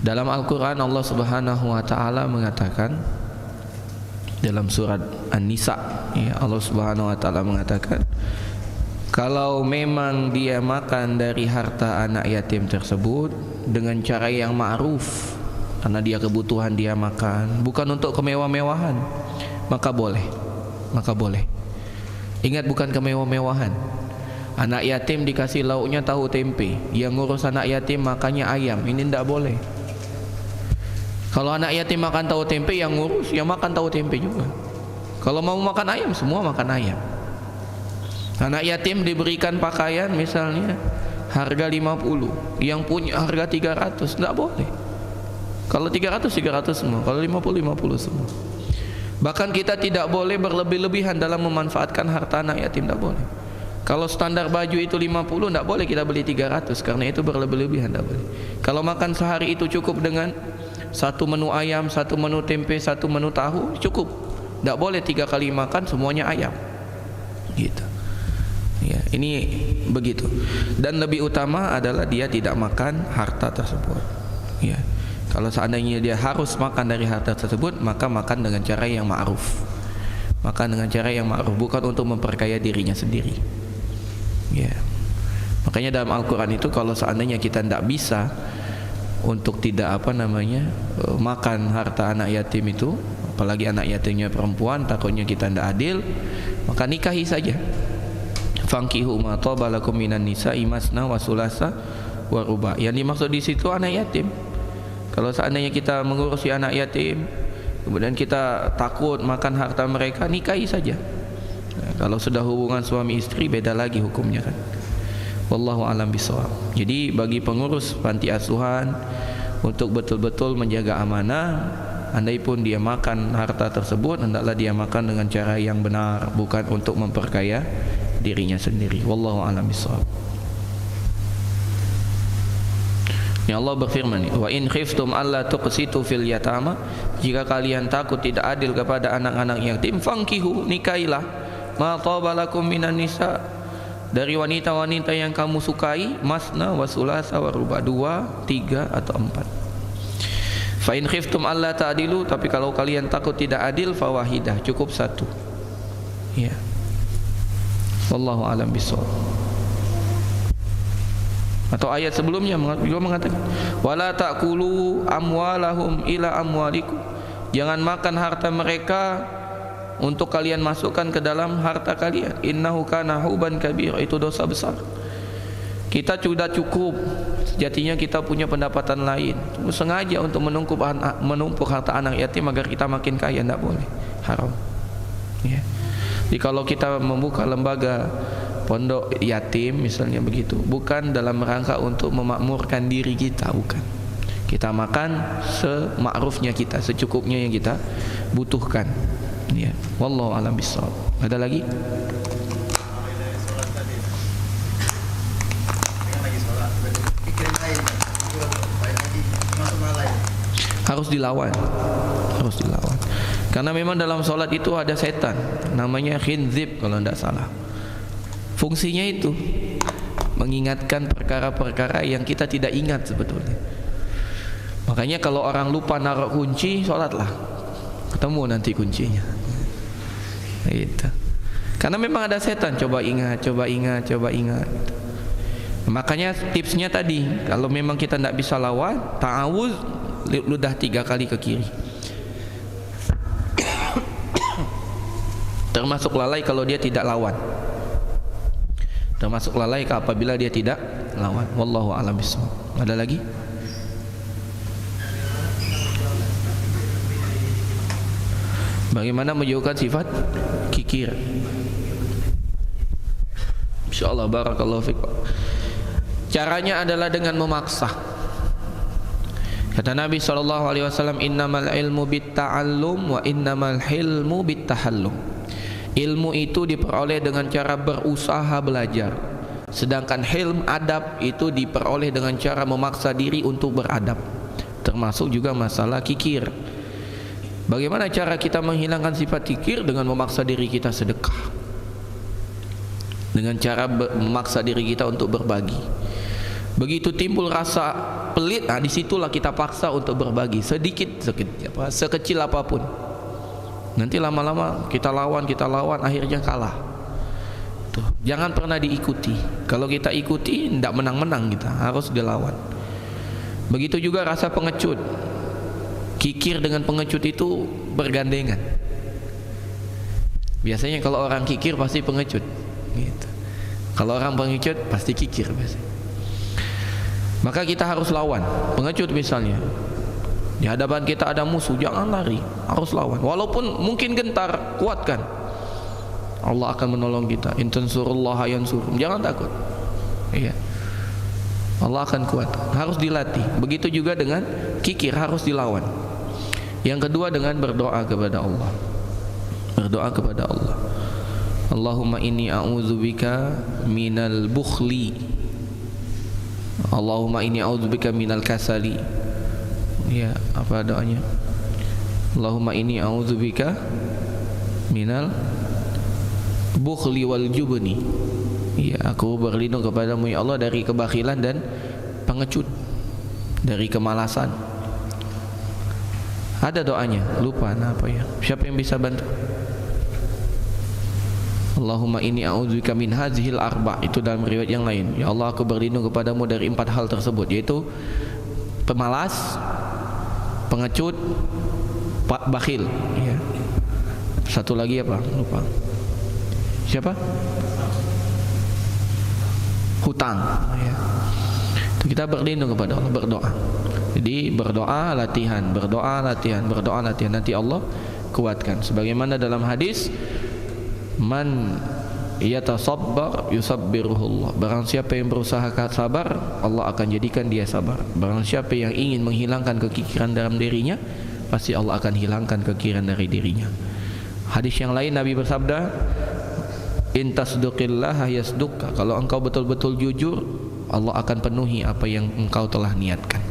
Dalam Al-Qur'an Allah Subhanahu wa taala mengatakan dalam surat An-Nisa, ya, Allah Subhanahu wa taala mengatakan, kalau memang dia makan dari harta anak yatim tersebut dengan cara yang ma'ruf, karena dia kebutuhan dia makan, bukan untuk kemewah-mewahan, maka boleh. Ingat, bukan kemewah-mewahan. Anak yatim dikasih lauknya tahu tempe, yang ngurus anak yatim makannya ayam, ini tidak boleh. Kalau anak yatim makan tahu tempe, yang ngurus yang makan tahu tempe juga. Kalau mau makan ayam, semua makan ayam. Anak yatim diberikan pakaian misalnya harga 50, yang punya harga 300, tidak boleh. Kalau 300 semua, kalau 50 semua. Bahkan kita tidak boleh berlebih-lebihan dalam memanfaatkan harta anak yatim, tidak boleh. Kalau standar baju itu 50, tidak boleh kita beli 300, karena itu berlebih-lebihan, tidak boleh. Kalau makan sehari itu cukup dengan satu menu ayam, satu menu tempe, satu menu tahu, cukup. Tidak boleh 3 kali makan semuanya ayam, gitu. Ya, ini begitu. Dan lebih utama adalah dia tidak makan harta tersebut. Ya. Kalau seandainya dia harus makan dari harta tersebut, maka makan dengan cara yang ma'ruf. Makan dengan cara yang ma'ruf, bukan untuk memperkaya dirinya sendiri. Ya. Makanya dalam Al-Quran itu, kalau seandainya kita tidak bisa untuk tidak makan harta anak yatim itu, apalagi anak yatimnya perempuan, takutnya kita tidak adil, maka nikahi saja. Fankihu ma taba lakum minan nisa'i masna wa sulasa wa ruba. Yang dimaksud di situ anak yatim. Kalau seandainya kita mengurusi anak yatim, kemudian kita takut makan harta mereka, nikahi saja. Nah, kalau sudah hubungan suami istri, beda lagi hukumnya, kan. Wallahu a'lam bishawab. Jadi bagi pengurus panti asuhan untuk betul-betul menjaga amanah, Andaipun dia makan harta tersebut, hendaklah dia makan dengan cara yang benar, bukan untuk memperkaya dirinya sendiri. Wallahu a'lam bishawab. Ya Allah berfirman, wa in khiftum alla tuqsitu fil yatama, jika kalian takut tidak adil kepada anak-anak yatim, fangkihu, nikailah, ma tabalakum minan nisa, dari wanita-wanita yang kamu sukai, masna wa sulasa wa ruba, 2, 3 atau 4. Fa in khiftum alla ta'dilu, tapi kalau kalian takut tidak adil, fawahidah, cukup 1. Ya. Wallahu a'lam bishawab. Atau ayat sebelumnya juga mengatakan, wala ta'kulu amwalahum ila amwalikum, jangan makan harta mereka untuk kalian masukkan ke dalam harta kalian. Innahu kana huban kabir, itu dosa besar. Kita sudah cukup, sejatinya kita punya pendapatan lain. Cuma sengaja untuk menumpuk harta anak yatim agar kita makin kaya, tidak boleh, haram. Ya. Jadi kalau kita membuka lembaga pondok yatim misalnya begitu, bukan dalam rangka untuk memakmurkan diri kita, bukan. Kita makan semakrufnya kita, secukupnya yang kita butuhkan. Ya, wallahu a'lam bishawab. Ada lagi? Harus dilawan. Harus dilawan. Karena memang dalam sholat itu ada setan, namanya khinzib kalau tidak salah. Fungsinya itu mengingatkan perkara-perkara yang kita tidak ingat sebetulnya. Makanya kalau orang lupa naruh kunci, sholatlah, ketemu nanti kuncinya. Gitu. Karena memang ada setan, coba ingat, coba ingat, coba ingat. Makanya tipsnya tadi, kalau memang kita tidak bisa lawan, ta'awuz, ludah 3 kali ke kiri. Termasuk lalai kalau dia tidak lawan. Termasuk lalai apabila dia tidak lawan. Wallahu a'lam bishawab. Ada lagi? Bagaimana menjauhkan sifat kikir? Insyaallah, barakallahu fiik. Caranya adalah dengan memaksa. Kata Nabi SAW, innamal ilmu bitta'allum wa innamal hilmu bittahallum. Ilmu itu diperoleh dengan cara berusaha belajar, sedangkan hilm, adab, itu diperoleh dengan cara memaksa diri untuk beradab. Termasuk juga masalah kikir. Bagaimana cara kita menghilangkan sifat kikir? Dengan memaksa diri kita sedekah, dengan cara memaksa diri kita untuk berbagi. Begitu timbul rasa pelit, nah disitulah kita paksa untuk berbagi, sedikit, sekecil apapun. Nanti lama-lama kita lawan, akhirnya kalah. Tuh, jangan pernah diikuti. Kalau kita ikuti, tidak menang-menang, kita harus dilawan. Begitu juga rasa pengecut. Kikir dengan pengecut itu bergandengan. Biasanya kalau orang kikir pasti pengecut. Gitu. Kalau orang pengecut pasti kikir biasanya. Maka kita harus lawan. Pengecut misalnya, di hadapan kita ada musuh, jangan lari, harus lawan. Walaupun mungkin gentar, kuatkan. Allah akan menolong kita. In tansurullaha yansurkum. Jangan takut. Iya. Allah akan kuat. Harus dilatih. Begitu juga dengan kikir, harus dilawan. Yang kedua dengan berdoa kepada Allah. Berdoa kepada Allah. Allahumma inni a'udzubika minal bukhli. Allahumma inni a'udzubika minal kasali. Ya, apa doanya? Allahumma inni a'udzubika minal bukhli wal jubni. Ya, aku berlindung kepadamu ya Allah dari kebakhilan dan pengecut, dari kemalasan. Ada doanya, lupa apa ya? Siapa yang bisa bantu? Allahumma inni a'udzubika min hadzihil arba', itu dalam riwayat yang lain. Ya Allah, aku berlindung kepadamu dari 4 hal tersebut, yaitu pemalas, pengecut, bakhil. Ya. Satu lagi apa? Lupa. Siapa? Hutang. Ya. Itu kita berlindung kepada Allah, berdoa. Jadi berdoa latihan, berdoa latihan, berdoa latihan. Nanti Allah kuatkan. Sebagaimana dalam hadis, man yatasabbar yusabbiruhullah. Barang siapa yang berusaha sabar, Allah akan jadikan dia sabar. Barang siapa yang ingin menghilangkan kekikiran dalam dirinya, pasti Allah akan hilangkan kekirian dari dirinya. Hadis yang lain Nabi bersabda, in tasduqillaha yasduqka, kalau engkau betul-betul jujur, Allah akan penuhi apa yang engkau telah niatkan.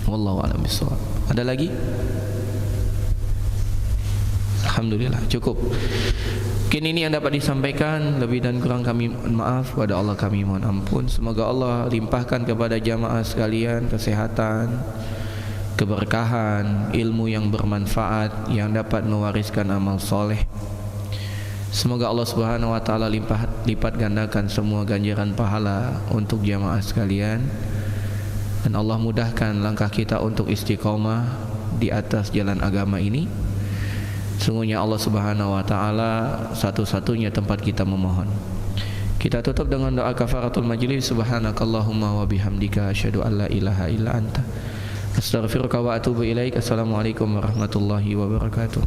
Wallahu a'lam bishawab. Ada lagi? Alhamdulillah, cukup. Mungkin ini yang dapat disampaikan, lebih dan kurang kami mohon maaf, kepada Allah kami mohon ampun. Semoga Allah limpahkan kepada jamaah sekalian kesehatan, keberkahan, ilmu yang bermanfaat yang dapat mewariskan amal soleh. Semoga Allah Subhanahu wa taala lipat gandakan semua ganjaran pahala untuk jamaah sekalian, dan Allah mudahkan langkah kita untuk istiqomah di atas jalan agama ini. Sungguhnya Allah Subhanahu wa taala satu-satunya tempat kita memohon. Kita tutup dengan doa kafaratul majlis. Subhanakallahumma wa bihamdika asyhadu an la ilaha illa anta astaghfiruka wa atubu ilaik. Assalamualaikum warahmatullahi wabarakatuh.